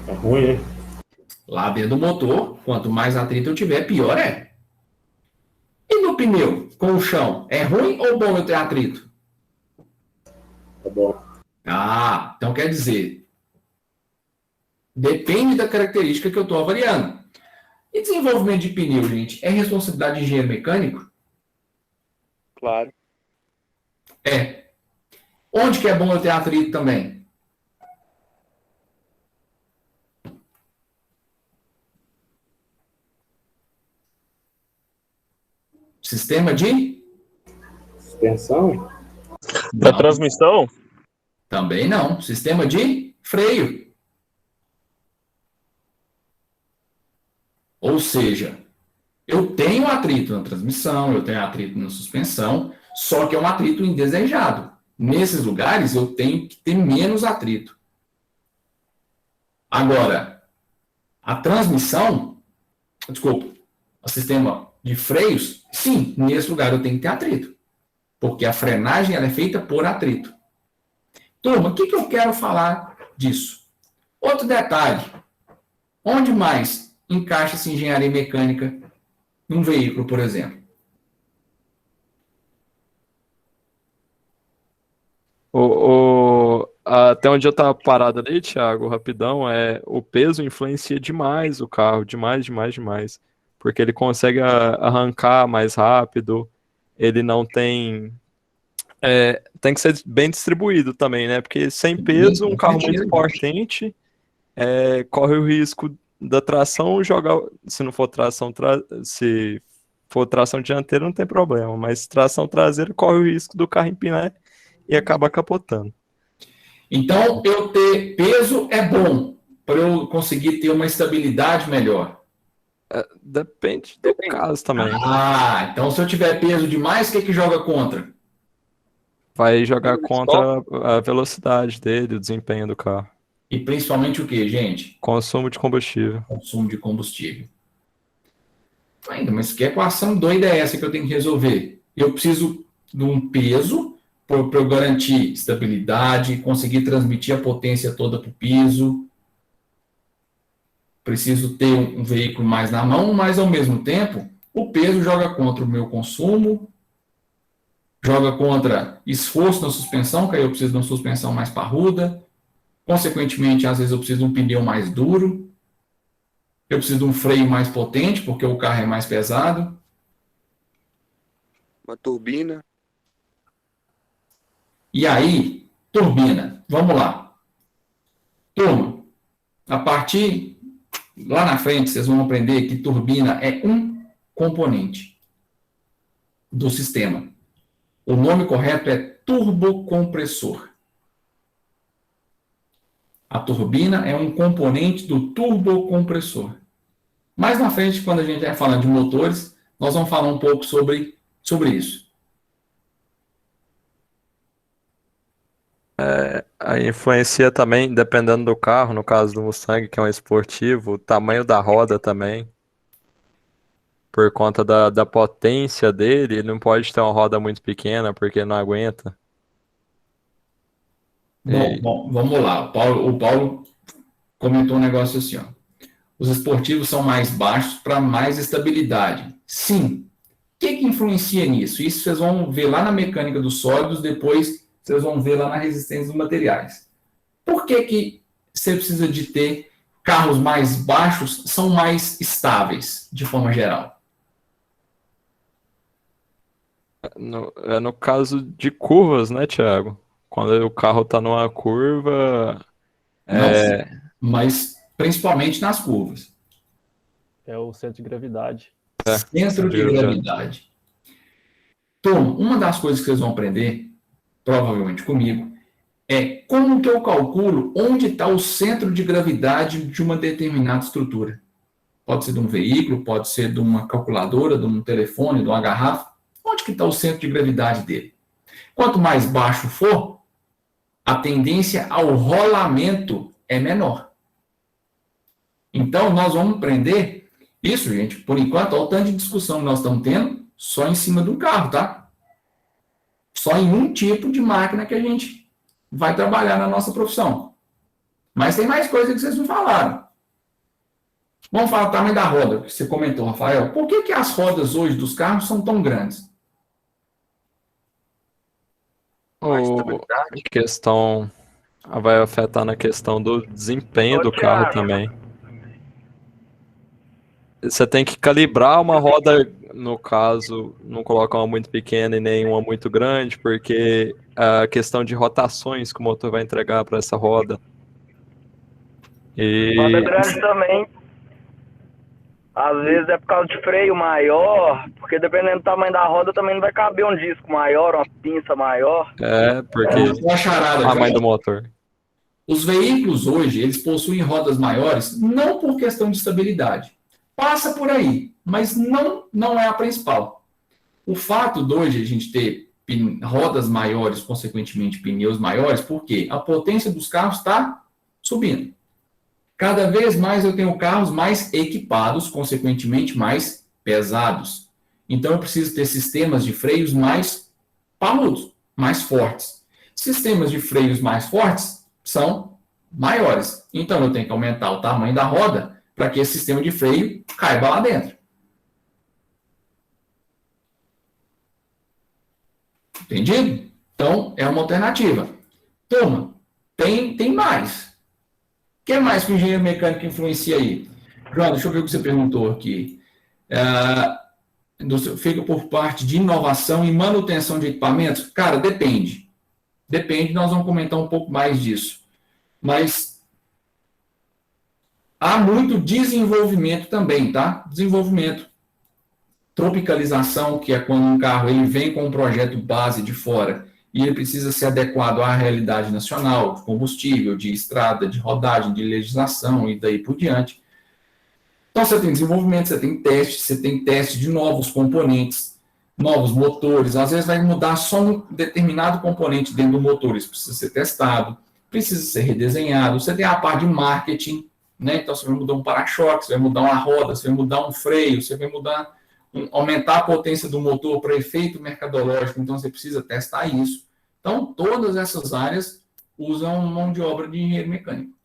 É ruim, né? Lá dentro do motor, quanto mais atrito eu tiver, pior é. E no pneu, com o chão, é ruim ou bom eu ter atrito? Tá bom. Ah, então quer dizer, depende da característica que eu estou avaliando. E desenvolvimento de pneu, gente, é responsabilidade de engenheiro mecânico? Claro. É. Onde que é bom eu ter atrito também? Sistema de? Suspensão? Da Não, transmissão? também não. Sistema de freio. Ou seja, eu tenho atrito na transmissão, eu tenho atrito na suspensão, só que é um atrito indesejado. Nesses lugares, eu tenho que ter menos atrito. Agora, a transmissão, desculpa, o sistema de freios, sim, nesse lugar eu tenho que ter atrito. Porque a frenagem ela é feita por atrito. Turma, o que eu quero falar disso? Outro detalhe. Onde mais encaixa-se engenharia mecânica num veículo, por exemplo? Até onde eu tava parado ali, Thiago, rapidão, o peso influencia demais o carro, demais, demais, demais. Porque ele consegue arrancar mais rápido, ele não tem. Tem que ser bem distribuído também, né? Porque sem peso, um carro muito potente corre o risco da tração jogar. Se não for tração, se for tração dianteira, não tem problema, mas tração traseira corre o risco do carro empinar e acaba capotando. Então, eu ter peso é bom para eu conseguir ter uma estabilidade melhor. Depende do caso também. Ah, então se eu tiver peso demais, o que joga contra? Vai jogar contra a velocidade dele, o desempenho do carro. E principalmente o que, gente? Consumo de combustível. Consumo de combustível. Ainda, mas que equação doida é essa que eu tenho que resolver? Eu preciso de um peso para eu garantir estabilidade, conseguir transmitir a potência toda para o piso. Preciso ter um veículo mais na mão, mas ao mesmo tempo, o peso joga contra o meu consumo, joga contra esforço na suspensão, que aí eu preciso de uma suspensão mais parruda. Consequentemente, às vezes eu preciso de um pneu mais duro. Eu preciso de um freio mais potente, porque o carro é mais pesado. Uma turbina. E aí, turbina. Vamos lá. Turma, a partir lá na frente, vocês vão aprender que turbina é um componente do sistema. O nome correto é turbocompressor. A turbina é um componente do turbocompressor. Mais na frente, quando a gente vai falar de motores, nós vamos falar um pouco sobre isso. Aí influencia também, dependendo do carro, no caso do Mustang, que é um esportivo, o tamanho da roda também. Por conta da potência dele, ele não pode ter uma roda muito pequena, porque não aguenta. Bom, vamos lá. O Paulo comentou um negócio assim, ó. Os esportivos são mais baixos para mais estabilidade. Sim. O que influencia nisso? Isso vocês vão ver lá na mecânica dos sólidos, depois vocês vão ver lá na resistência dos materiais. Por que você precisa de ter carros mais baixos, são mais estáveis, de forma geral? No caso de curvas, né, Thiago? Quando o carro está numa curva, Mas principalmente nas curvas. É o centro de gravidade. Centro de gravidade. Turma, uma das coisas que vocês vão aprender, provavelmente comigo, é como que eu calculo onde está o centro de gravidade de uma determinada estrutura. Pode ser de um veículo, pode ser de uma calculadora, de um telefone, de uma garrafa. Onde que está o centro de gravidade dele? Quanto mais baixo for, a tendência ao rolamento é menor. Então, nós vamos aprender isso, gente, por enquanto, olha o tanto de discussão que nós estamos tendo só em cima de um carro, tá? Só em um tipo de máquina que a gente vai trabalhar na nossa profissão. Mas tem mais coisa que vocês não falaram. Vamos falar do tamanho da roda, que você comentou, Rafael. Por que as rodas hoje dos carros são tão grandes? A questão vai afetar na questão do desempenho do carro também. Você tem que calibrar uma roda, no caso, não colocar uma muito pequena e nem uma muito grande, porque a questão de rotações que o motor vai entregar para essa roda. Roda grande também. Às vezes é por causa de freio maior, porque dependendo do tamanho da roda também não vai caber um disco maior, uma pinça maior. Porque a tamanho do motor. Os veículos hoje, eles possuem rodas maiores, não por questão de estabilidade. Passa por aí, mas não é a principal. O fato de hoje a gente ter rodas maiores, consequentemente pneus maiores, porque a potência dos carros está subindo. Cada vez mais eu tenho carros mais equipados, consequentemente mais pesados. Então eu preciso ter sistemas de freios mais parrudos, mais fortes. Sistemas de freios mais fortes são maiores. Então eu tenho que aumentar o tamanho da roda para que esse sistema de freio caiba lá dentro. Entendido? Então, é uma alternativa. Turma, tem mais. O que mais que o engenheiro mecânico influencia aí? João, deixa eu ver o que você perguntou aqui. Fica por parte de inovação e manutenção de equipamentos? Cara, depende. Depende, nós vamos comentar um pouco mais disso. Mas há muito desenvolvimento também, tá? Desenvolvimento. Tropicalização, que é quando um carro ele vem com um projeto base de fora e ele precisa ser adequado à realidade nacional, de combustível, de estrada, de rodagem, de legislação e daí por diante. Então, você tem desenvolvimento, você tem teste de novos componentes, novos motores. Às vezes vai mudar só um determinado componente dentro do motor, isso precisa ser testado, precisa ser redesenhado. Você tem a parte de marketing, né? Então, você vai mudar um para-choque, você vai mudar uma roda, você vai mudar um freio, você vai aumentar a potência do motor para efeito mercadológico, então você precisa testar isso. Então, todas essas áreas usam mão de obra de engenheiro mecânico.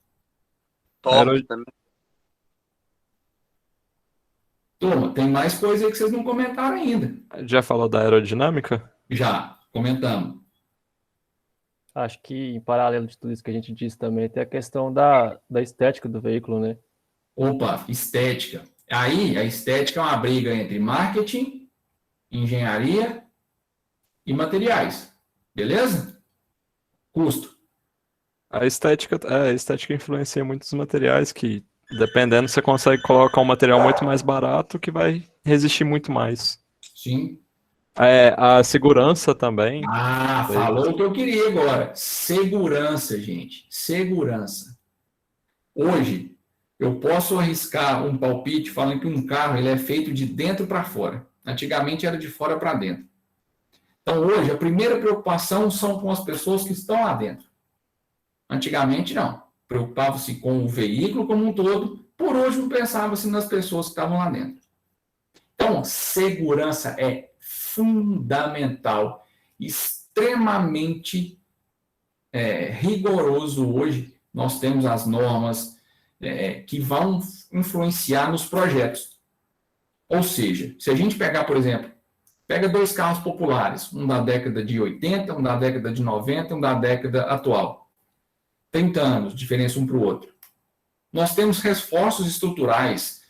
Top também. Turma, tem mais coisa aí que vocês não comentaram ainda. Já falou da aerodinâmica? Já, comentamos. Acho que, em paralelo de tudo isso que a gente disse também, tem a questão da estética do veículo, né? Opa, estética. Aí, a estética é uma briga entre marketing, engenharia e materiais. Beleza? Custo. A estética influencia muitos materiais que, dependendo, você consegue colocar um material muito mais barato que vai resistir muito mais. Sim. A segurança também. Falou o que eu queria agora. Segurança, gente. Segurança. Hoje, eu posso arriscar um palpite falando que um carro ele é feito de dentro para fora. Antigamente era de fora para dentro. Então, hoje, a primeira preocupação são com as pessoas que estão lá dentro. Antigamente, não. Preocupava-se com o veículo como um todo. Por último, pensava-se nas pessoas que estavam lá dentro. Então, segurança é fundamental, extremamente rigoroso hoje. Nós temos as normas que vão influenciar nos projetos. Ou seja, se a gente pegar, por exemplo, pega dois carros populares, um da década de 80, um da década de 90, um da década atual. 30 anos, diferença um para o outro. Nós temos reforços estruturais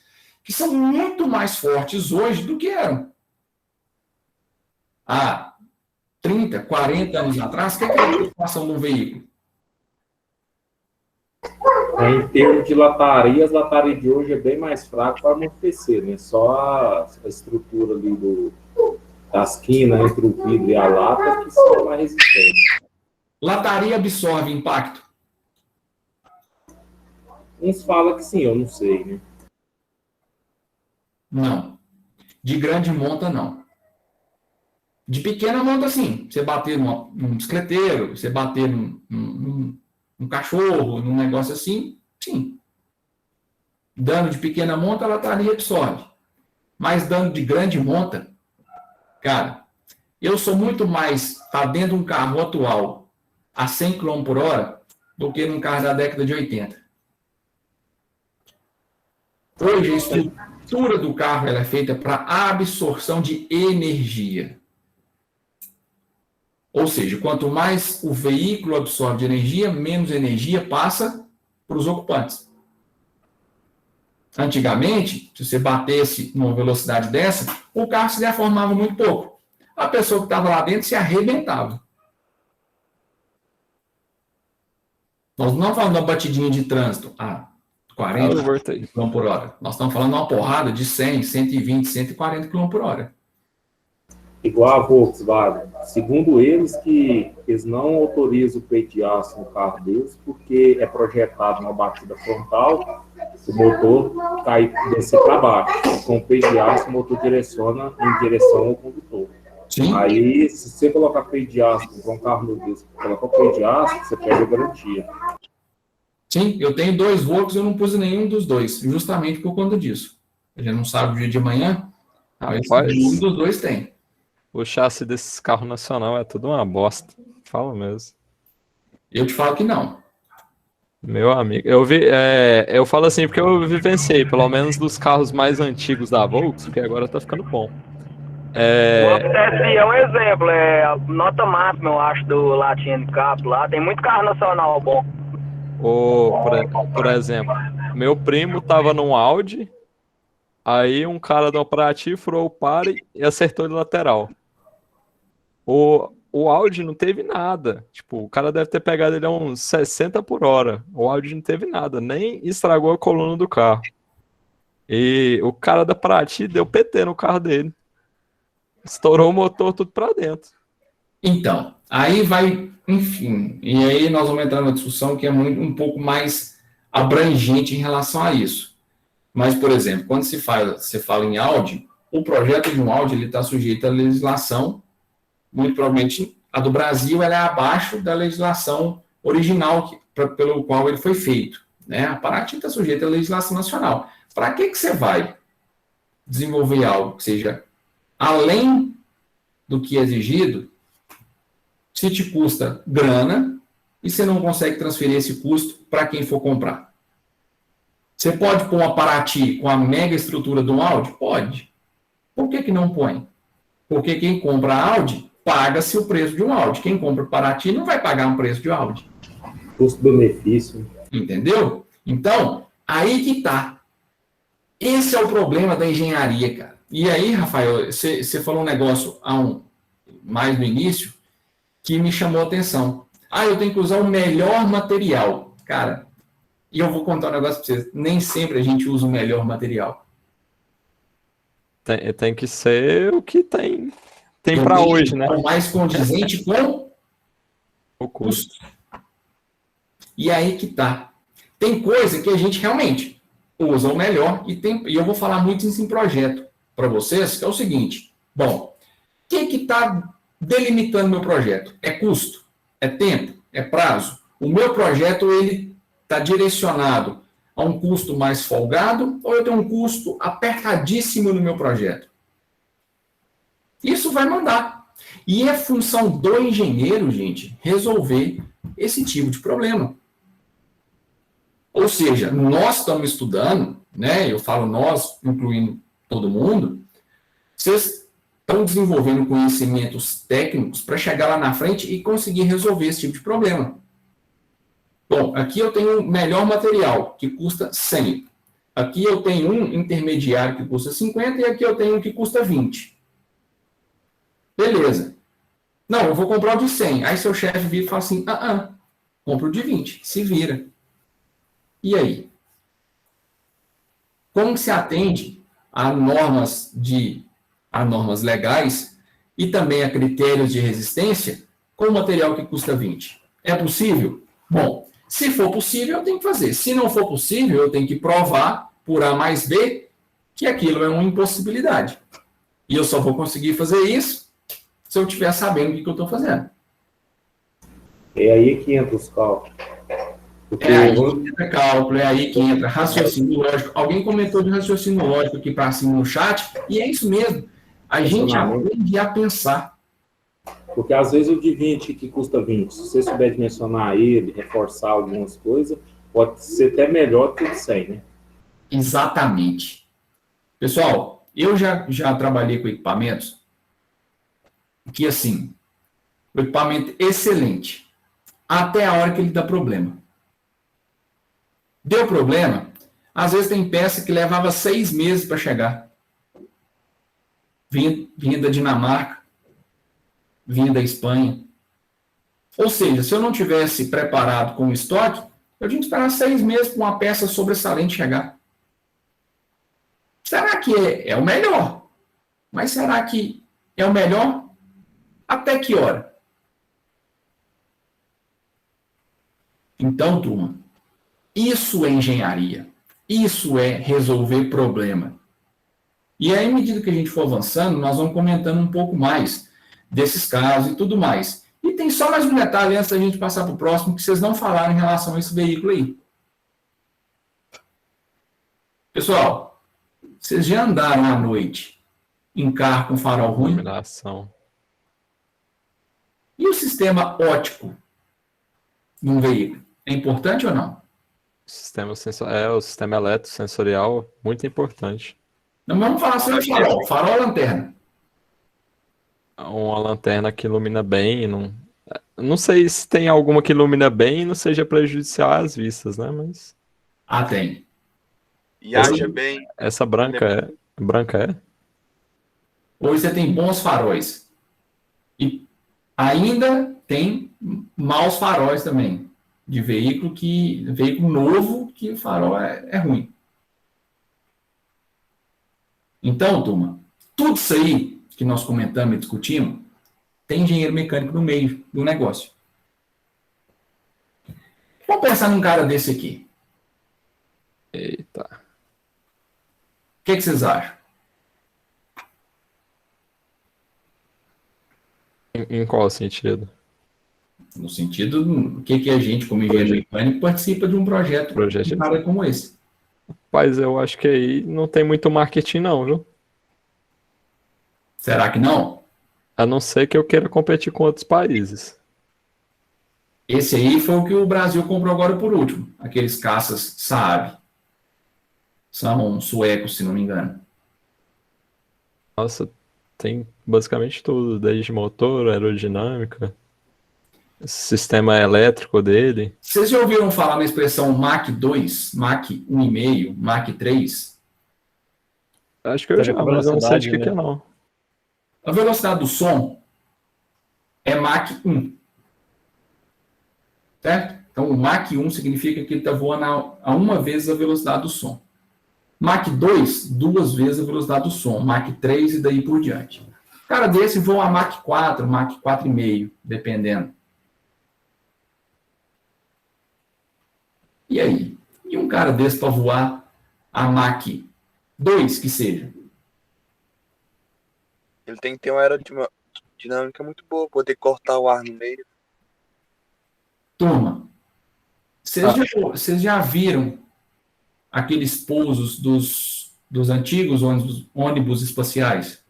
que são muito mais fortes hoje do que eram. há 30, 40 anos atrás, o que é a preocupação de um veículo? Em termos de lataria, as latarias de hoje é bem mais fraco para amortecer, né? Só a estrutura ali das quinas entre o vidro e a lata que são mais resistentes. Lataria absorve impacto? Uns falam que sim, eu não sei, né? Não. De grande monta, não. De pequena monta, sim. Você bater num bicicleteiro, você bater num cachorro, num negócio assim, sim. Dano de pequena monta, a lataria absorve. Mas dano de grande monta, cara, eu sou muito mais tá dentro de um carro atual a 100 km por hora do que num carro da década de 80. Hoje, a estrutura do carro ela é feita para absorção de energia. Ou seja, quanto mais o veículo absorve de energia, menos energia passa para os ocupantes. Antigamente, se você batesse numa velocidade dessa, o carro se deformava muito pouco. A pessoa que estava lá dentro se arrebentava. Nós não falamos de uma batidinha de trânsito a 40 km por hora. Nós estamos falando de uma porrada de 100, 120, 140 km por hora. Igual a Volkswagen. Segundo eles, que eles não autorizam o peito de aço no carro deles, porque é projetado uma batida frontal, o motor cai descer para baixo. Com o peito de aço, o motor direciona em direção ao condutor. Sim. Aí, se você colocar peito de aço com um carro desse, colocar peito de aço, você perde a garantia. Sim, eu tenho 2 Volks e eu não pus nenhum dos dois, justamente por conta disso. A gente não sabe o dia de amanhã, mas um dos dois tem. O chassi desses carros nacional é tudo uma bosta. Fala mesmo. Eu te falo que não. Meu amigo, eu falo assim porque eu vivenciei, pelo menos dos carros mais antigos da Volks, que agora tá ficando bom. Esse é um exemplo, é a nota máxima, eu acho, do Latin NCAP lá. Tem muito carro nacional bom. Por exemplo, meu primo tava num Audi, aí um cara deu pra ti, furou o pare e acertou ele lateral. O Audi não teve nada. Tipo, o cara deve ter pegado ele a uns 60 por hora. O Audi não teve nada, nem estragou a coluna do carro. E o cara da Prati deu PT no carro dele. Estourou o motor tudo pra dentro. Então, aí vai, enfim, e aí nós vamos entrar numa discussão que é um pouco mais abrangente em relação a isso. Mas, por exemplo, quando se fala em Audi, o projeto de um Audi ele está sujeito à legislação, muito provavelmente a do Brasil ela é abaixo da legislação original pelo qual ele foi feito. Né? A Paraty está sujeita à legislação nacional. Para que você vai desenvolver algo que seja além do que é exigido, se te custa grana e você não consegue transferir esse custo para quem for comprar? Você pode pôr uma Paraty com a mega estrutura do Audi? Pode. Por que não põe? Porque quem compra Audi paga-se o preço de um Audi. Quem compra Paraty não vai pagar um preço de Audi. Custo-benefício. Entendeu? Então, aí que tá. Esse é o problema da engenharia, cara. E aí, Rafael, você falou um negócio mais no início que me chamou a atenção. Eu tenho que usar o melhor material. Cara, e eu vou contar um negócio para vocês. Nem sempre a gente usa o melhor material. Tem que ser o que tem para hoje, né? O mais condizente com o custo. E aí que tá. Tem coisa que a gente realmente usa o melhor e eu vou falar muito isso em projeto para vocês, que é o seguinte. Bom, o que está delimitando meu projeto? É custo? É tempo? É prazo? O meu projeto ele está direcionado a um custo mais folgado ou eu tenho um custo apertadíssimo no meu projeto? Isso vai mandar. E é função do engenheiro, gente, resolver esse tipo de problema. Ou seja, nós estamos estudando, né? Eu falo nós, incluindo todo mundo, vocês estão desenvolvendo conhecimentos técnicos para chegar lá na frente e conseguir resolver esse tipo de problema. Bom, aqui eu tenho o melhor material, que custa 100. Aqui eu tenho um intermediário que custa 50 e aqui eu tenho um que custa 20. Beleza. Não, eu vou comprar o de 100. Aí seu chefe vira e fala assim, compra o de 20, se vira. E aí? Como se atende a normas legais e também a critérios de resistência com o material que custa 20? É possível? Bom, se for possível, eu tenho que fazer. Se não for possível, eu tenho que provar por A mais B que aquilo é uma impossibilidade. E eu só vou conseguir fazer isso se eu estiver sabendo o que eu estou fazendo. É aí que entra os cálculos. Porque É aí que entra cálculo, é aí que entra raciocínio lógico. Alguém comentou de raciocínio lógico aqui para cima no chat, e é isso mesmo. A gente aprende a pensar. Porque às vezes o de 20 que custa 20, se você souber dimensionar ele, reforçar algumas coisas, pode ser até melhor que o de 100, né? Exatamente. Pessoal, eu já trabalhei com equipamentos que, assim, o equipamento excelente, até a hora que ele dá problema. Deu problema, às vezes tem peça que levava 6 meses para chegar. Vinha da Dinamarca, vinha da Espanha. Ou seja, se eu não tivesse preparado com o estoque, eu tinha que esperar 6 meses para uma peça sobressalente chegar. Será que é o melhor? Mas será que é o melhor? Até que hora? Então, turma, isso é engenharia. Isso é resolver problema. E aí, à medida que a gente for avançando, nós vamos comentando um pouco mais desses casos e tudo mais. E tem só mais um detalhe antes da gente passar para o próximo, que vocês não falaram em relação a esse veículo aí. Pessoal, vocês já andaram à noite em carro com farol ruim? Iluminação. E o sistema óptico num veículo? É importante ou não? O sistema eletrosensorial, muito importante. Não vamos falar sobre farol. Farol ou lanterna? Uma lanterna que ilumina bem, não sei se tem alguma que ilumina bem e não seja prejudicial às vistas, né? Mas Tem. E acha bem. essa branca é? Hoje você tem bons faróis. E ainda tem maus faróis também. De veículo novo que o farol é ruim. Então, turma, tudo isso aí que nós comentamos e discutimos, tem engenheiro mecânico no meio do negócio. Vamos pensar num cara desse aqui. Eita. O que vocês acham? Em qual sentido? No sentido do que a gente, como engenheiro mecânico, participa de um projeto de nada como esse. Mas eu acho que aí não tem muito marketing não, viu? Será que não? A não ser que eu queira competir com outros países. Esse aí foi o que o Brasil comprou agora por último. Aqueles caças Saab. São suecos, se não me engano. Nossa, tem basicamente tudo, desde motor, aerodinâmica, sistema elétrico dele. Vocês já ouviram falar na expressão Mach 2, Mach 1,5, Mach 3? Acho que eu já, mas eu não sei de que é não. A velocidade do som é Mach 1. Certo? Então, o Mach 1 significa que ele está voando a uma vez a velocidade do som. Mach 2, 2 vezes a velocidade do som. Mach 3 e daí por diante. Cara desse voa a Mach 4, Mach 4,5, dependendo. E aí? E um cara desse para voar a Mach 2, que seja? Ele tem que ter uma aerodinâmica muito boa, poder cortar o ar no meio. Turma, vocês já viram aqueles pousos dos antigos ônibus espaciais?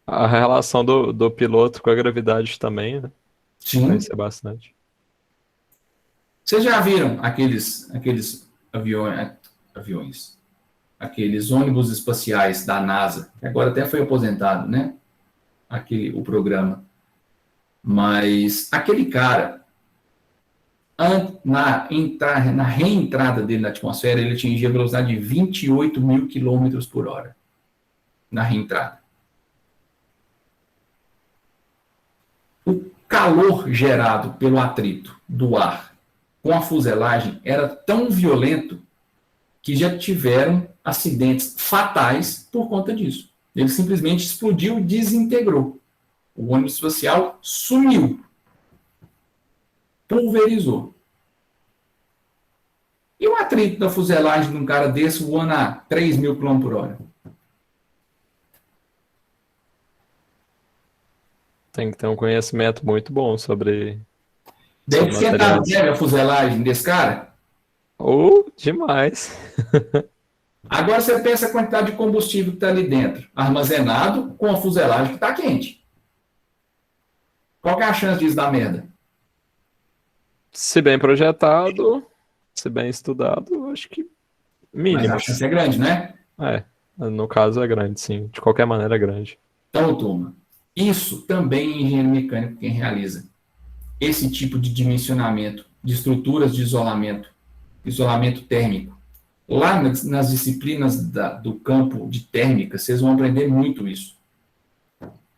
A relação do piloto com a gravidade também, né? Sim. Vai ser bastante. Vocês já viram aqueles aviões, aqueles ônibus espaciais da NASA, que agora até foi aposentado, né? O programa. Mas aquele cara, na reentrada dele na atmosfera, ele atingia a velocidade de 28 mil quilômetros por hora. Na reentrada. calor gerado pelo atrito do ar com a fuselagem era tão violento que já tiveram acidentes fatais por conta disso. Ele simplesmente explodiu e desintegrou. O ônibus espacial sumiu. Pulverizou. E o atrito da fuselagem de um cara desse voando a 3.000 km/h? Tem que ter um conhecimento muito bom sobre Deve sentar materiais. a fuselagem desse cara? Ou demais. Agora você pensa a quantidade de combustível que está ali dentro, armazenado com a fuselagem que está quente. Qual que é a chance disso dar merda? Se bem projetado, se bem estudado, eu acho que Mas mínimo. a chance é grande, né? É, no caso é grande, sim. De qualquer maneira é grande. Então, turma, isso também é engenheiro mecânico quem realiza. Esse tipo de dimensionamento de estruturas de isolamento térmico. Lá nas disciplinas do campo de térmica, vocês vão aprender muito isso.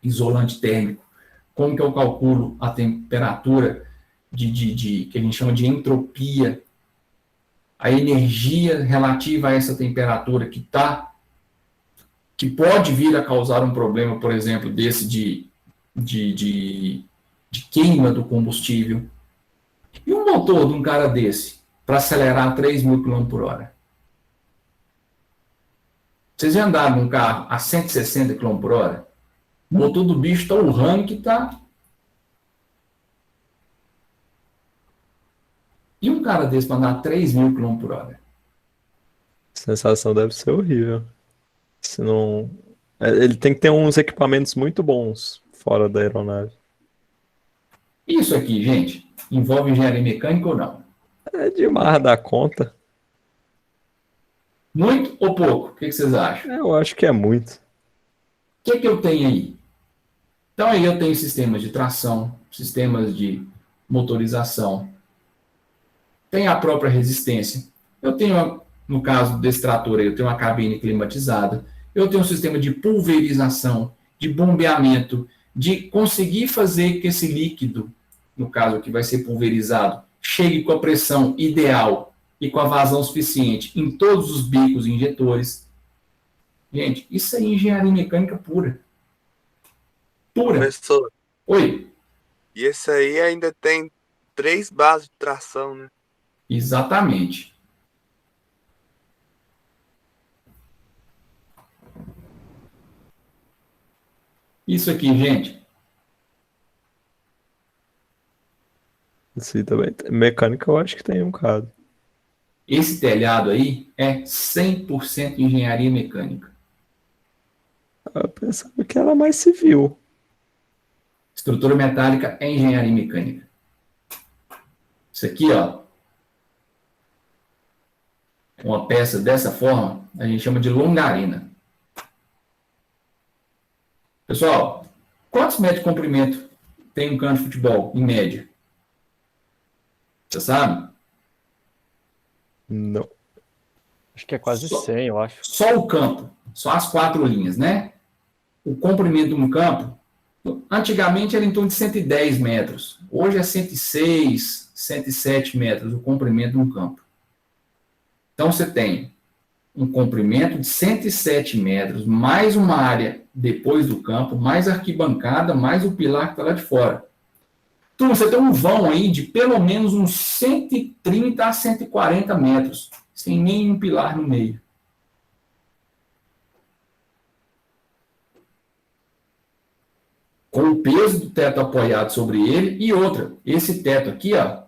Isolante térmico. Como que eu calculo a temperatura que a gente chama de entropia, a energia relativa a essa temperatura que pode vir a causar um problema, por exemplo, desse de queima do combustível. E um motor de um cara desse, para acelerar a 3.000 km/h? Vocês já andaram num carro a 160 km/h? O motor do bicho está urrando que está... E um cara desse para andar a 3.000 km/h? A sensação deve ser horrível. Se não... Ele tem que ter uns equipamentos muito bons fora da aeronave. Isso aqui, gente, envolve engenharia mecânica ou não? É demais da conta. Muito ou pouco? O que vocês acham? Eu acho que é muito. O que eu tenho aí? Então, aí eu tenho sistemas de tração, sistemas de motorização, tem a própria resistência. Eu tenho, no caso desse trator aí, eu tenho uma cabine climatizada, eu tenho um sistema de pulverização, de bombeamento, de conseguir fazer que esse líquido, no caso aqui vai ser pulverizado, chegue com a pressão ideal e com a vazão suficiente em todos os bicos injetores. Gente, isso aí é engenharia mecânica pura. Pura. Professor, Oi. e esse aí ainda tem 3 bases de tração, né? Exatamente. Isso aqui, gente, Isso aí também. Mecânica eu acho que tem um bocado. esse telhado aí é 100% engenharia mecânica. Eu pensava que era mais civil. Estrutura metálica é engenharia mecânica. Isso aqui, ó, uma peça dessa forma, a gente chama de longarina. Pessoal, quantos metros de comprimento tem um campo de futebol, em média? Você sabe? Não. Acho que é quase Só- 100, eu acho. Só o campo, só as 4 linhas, né? O comprimento de um campo, antigamente era em torno de 110 metros. Hoje é 106, 107 metros o comprimento de um campo. Então você tem um comprimento de 107 metros, mais uma área depois do campo, mais arquibancada, mais o pilar que está lá de fora. Então você tem um vão aí de pelo menos uns 130 a 140 metros, sem nenhum pilar no meio. Com o peso do teto apoiado sobre ele, e outra, esse teto aqui, ó,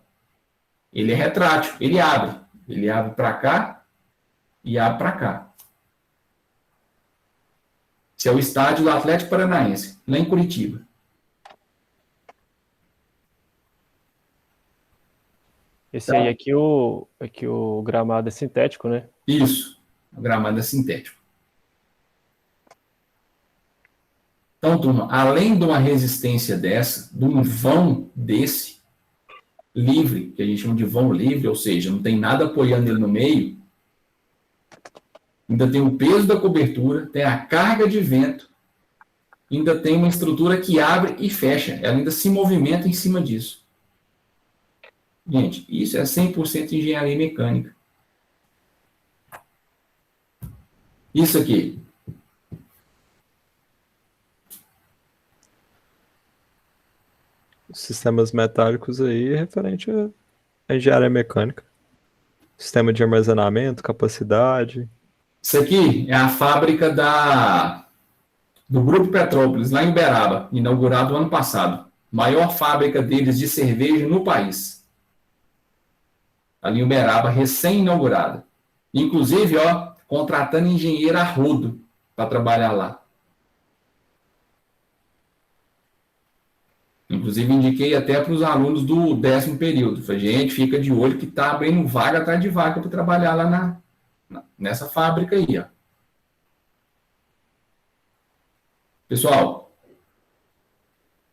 ele é retrátil, ele abre para cá e abre para cá. Esse é o estádio do Atlético Paranaense, lá em Curitiba. Esse aí aqui, o gramado é sintético, né? Isso, o gramado é sintético. Então, turma, além de uma resistência dessa, de um vão desse, livre, que a gente chama de vão livre, ou seja, não tem nada apoiando ele no meio, ainda tem o peso da cobertura, tem a carga de vento, ainda tem uma estrutura que abre e fecha, ela ainda se movimenta em cima disso. Gente, isso é 100% engenharia mecânica. Isso aqui. Sistemas metálicos aí referente à engenharia mecânica. Sistema de armazenamento, capacidade. Isso aqui é a fábrica do Grupo Petrópolis, lá em Uberaba, inaugurado ano passado. Maior fábrica deles de cerveja no país. Ali em Uberaba, recém-inaugurada. Inclusive, ó, contratando engenheiro a rodo para trabalhar lá. Inclusive, indiquei até para os alunos do 10º período. Falei, gente, fica de olho que está abrindo vaga atrás de vaga para trabalhar lá nessa fábrica aí, ó. Pessoal,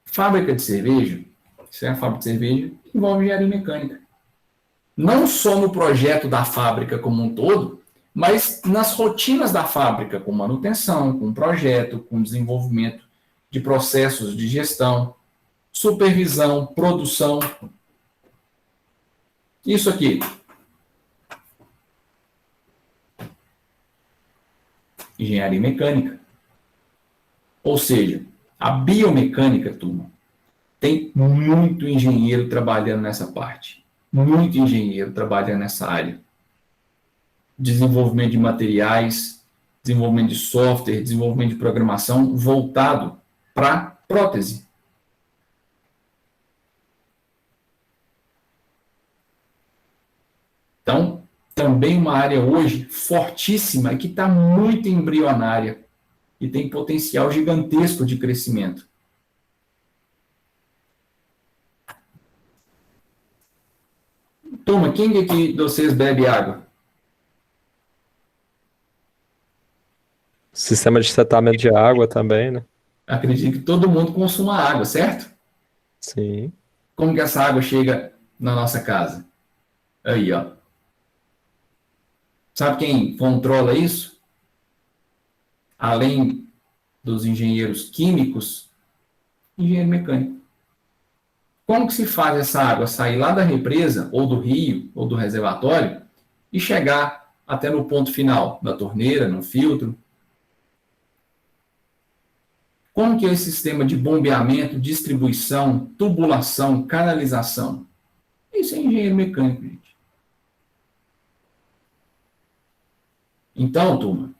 fábrica de cerveja, isso é a fábrica de cerveja, envolve engenharia mecânica. Não só no projeto da fábrica como um todo, mas nas rotinas da fábrica, com manutenção, com projeto, com desenvolvimento de processos de gestão, supervisão, produção. Isso aqui. Engenharia mecânica. Ou seja, a biomecânica, turma, tem muito engenheiro trabalhando nessa parte. Muito engenheiro trabalhando nessa área. Desenvolvimento de materiais, desenvolvimento de software, desenvolvimento de programação voltado para prótese. Então, também uma área hoje fortíssima e que está muito embrionária e tem potencial gigantesco de crescimento. Turma, quem aqui de vocês bebe água? Sistema de tratamento de água também, né? Acredito que todo mundo consuma água, certo? Sim. Como que essa água chega na nossa casa? Aí, ó. Sabe quem controla isso? Além dos engenheiros químicos, engenheiro mecânico. Como que se faz essa água sair lá da represa, ou do rio, ou do reservatório, e chegar até no ponto final, na torneira, no filtro? Como que é esse sistema de bombeamento, distribuição, tubulação, canalização? Isso é engenheiro mecânico, gente. Então, turma,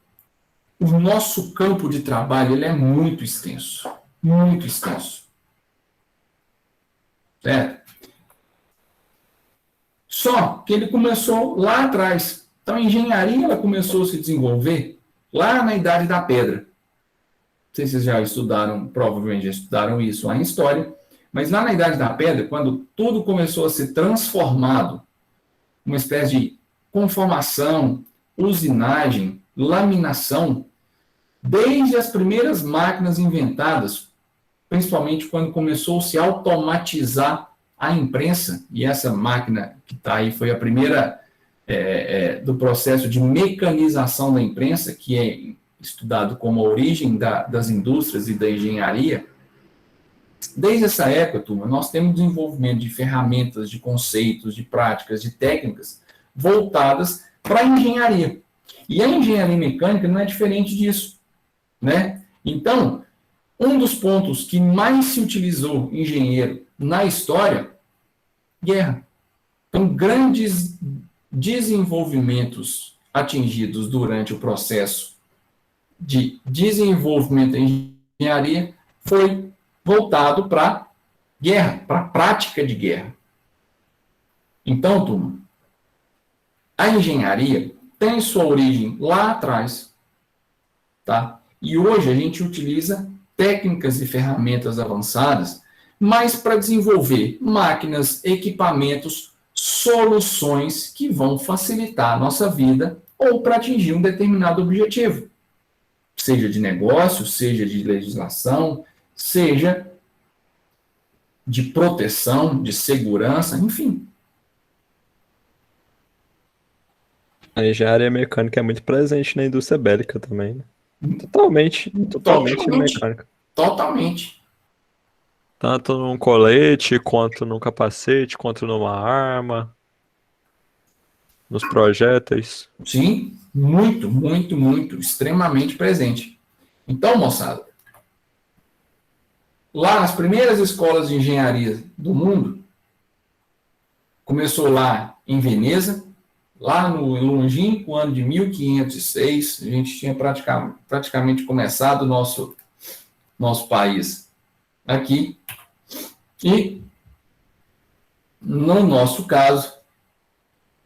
o nosso campo de trabalho ele é muito extenso. Muito extenso. Certo? Só que ele começou lá atrás. Então, a engenharia ela começou a se desenvolver lá na Idade da Pedra. Não sei se vocês já estudaram, provavelmente já estudaram isso lá em História, mas lá na Idade da Pedra, quando tudo começou a ser transformado, uma espécie de conformação, usinagem, laminação, desde as primeiras máquinas inventadas, principalmente quando começou a se automatizar a imprensa, e essa máquina que está aí foi a primeira do processo de mecanização da imprensa, que é estudado como a origem das indústrias e da engenharia. Desde essa época, turma, nós temos desenvolvimento de ferramentas, de conceitos, de práticas, de técnicas voltadas para a engenharia. E a engenharia mecânica não é diferente disso, né? Então, um dos pontos que mais se utilizou engenheiro na história, guerra. Então, grandes desenvolvimentos atingidos durante o processo de desenvolvimento da engenharia foi voltado para guerra, para a prática de guerra. Então, turma, a engenharia tem sua origem lá atrás, tá? E hoje a gente utiliza técnicas e ferramentas avançadas, mas para desenvolver máquinas, equipamentos, soluções que vão facilitar a nossa vida ou para atingir um determinado objetivo. Seja de negócio, seja de legislação, seja de proteção, de segurança, enfim. A engenharia mecânica é muito presente na indústria bélica também, né? Totalmente mecânica. Totalmente. Tanto num colete, quanto num capacete, quanto numa arma, nos projéteis. Sim, muito, muito, muito, extremamente presente. Então, moçada, lá nas primeiras escolas de engenharia do mundo, começou lá em Veneza, lá no longínquo ano de 1506, a gente tinha praticamente começado o nosso país aqui, e no nosso caso,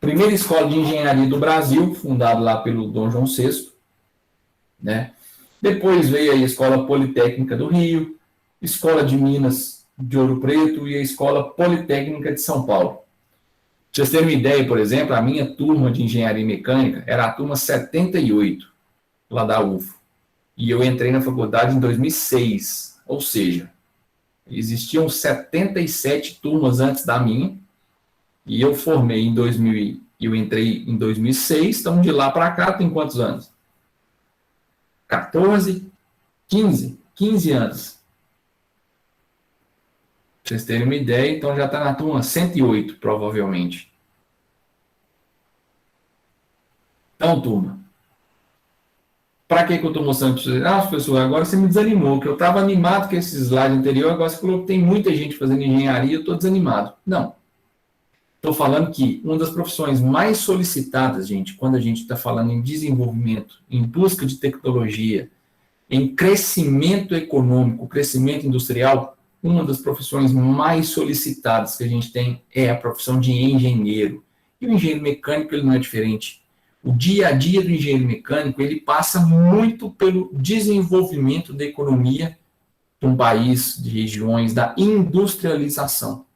primeira escola de engenharia do Brasil, fundada lá pelo Dom João VI, né? Depois veio a Escola Politécnica do Rio, Escola de Minas de Ouro Preto e a Escola Politécnica de São Paulo. Pra vocês terem uma ideia, por exemplo, a minha turma de engenharia mecânica era a turma 78, lá da UFO. E eu entrei na faculdade em 2006, ou seja, existiam 77 turmas antes da minha, e eu formei em 2000, e eu entrei em 2006, então de lá para cá tem quantos anos? 14, 15 anos. Pra vocês terem uma ideia, então já está na turma 108, provavelmente. Então, turma, para que eu estou mostrando para vocês? Ah, professor, agora você me desanimou, que eu estava animado com esse slide anterior, agora você falou que tem muita gente fazendo engenharia, eu estou desanimado. Não. Estou falando que uma das profissões mais solicitadas, gente, quando a gente está falando em desenvolvimento, em busca de tecnologia, em crescimento econômico, crescimento industrial, uma das profissões mais solicitadas que a gente tem é a profissão de engenheiro. E o engenheiro mecânico ele não é diferente. O dia a dia do engenheiro mecânico ele passa muito pelo desenvolvimento da economia de um país, de regiões, da industrialização.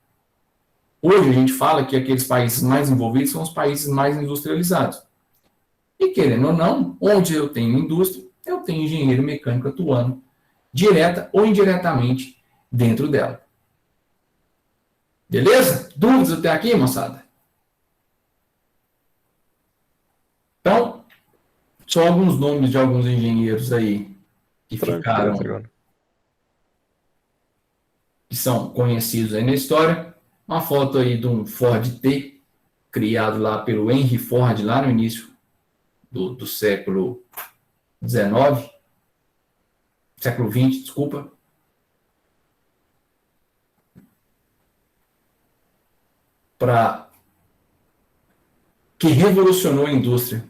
Hoje a gente fala que aqueles países mais envolvidos são os países mais industrializados. E querendo ou não, onde eu tenho indústria, eu tenho engenheiro mecânico atuando, direta ou indiretamente, dentro dela. Beleza? Dúvidas até aqui, moçada? Então, só alguns nomes de alguns engenheiros aí que ficaram, que são conhecidos aí na história. Uma foto aí de um Ford T, criado lá pelo Henry Ford, lá no início do século XIX, século XX, desculpa. Que revolucionou a indústria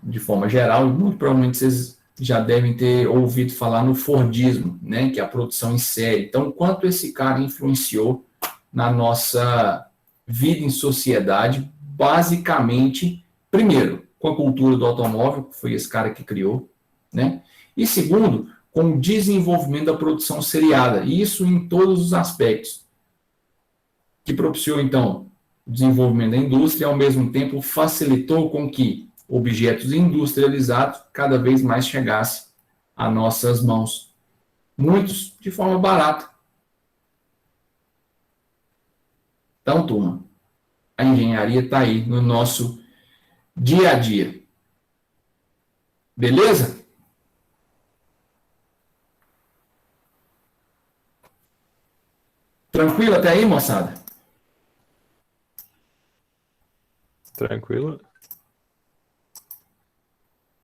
de forma geral, e muito provavelmente vocês já devem ter ouvido falar no Fordismo, né, que é a produção em série. Então, quanto esse cara influenciou na nossa vida em sociedade, basicamente, primeiro, com a cultura do automóvel, que foi esse cara que criou, né? E segundo, com o desenvolvimento da produção seriada, isso em todos os aspectos, que propiciou, então, o desenvolvimento da indústria e, ao mesmo tempo, facilitou com que objetos industrializados cada vez mais chegassem às nossas mãos. Muitos de forma barata. Então, turma, a engenharia está aí no nosso dia a dia. Beleza? Tranquilo até aí, moçada? Tranquilo.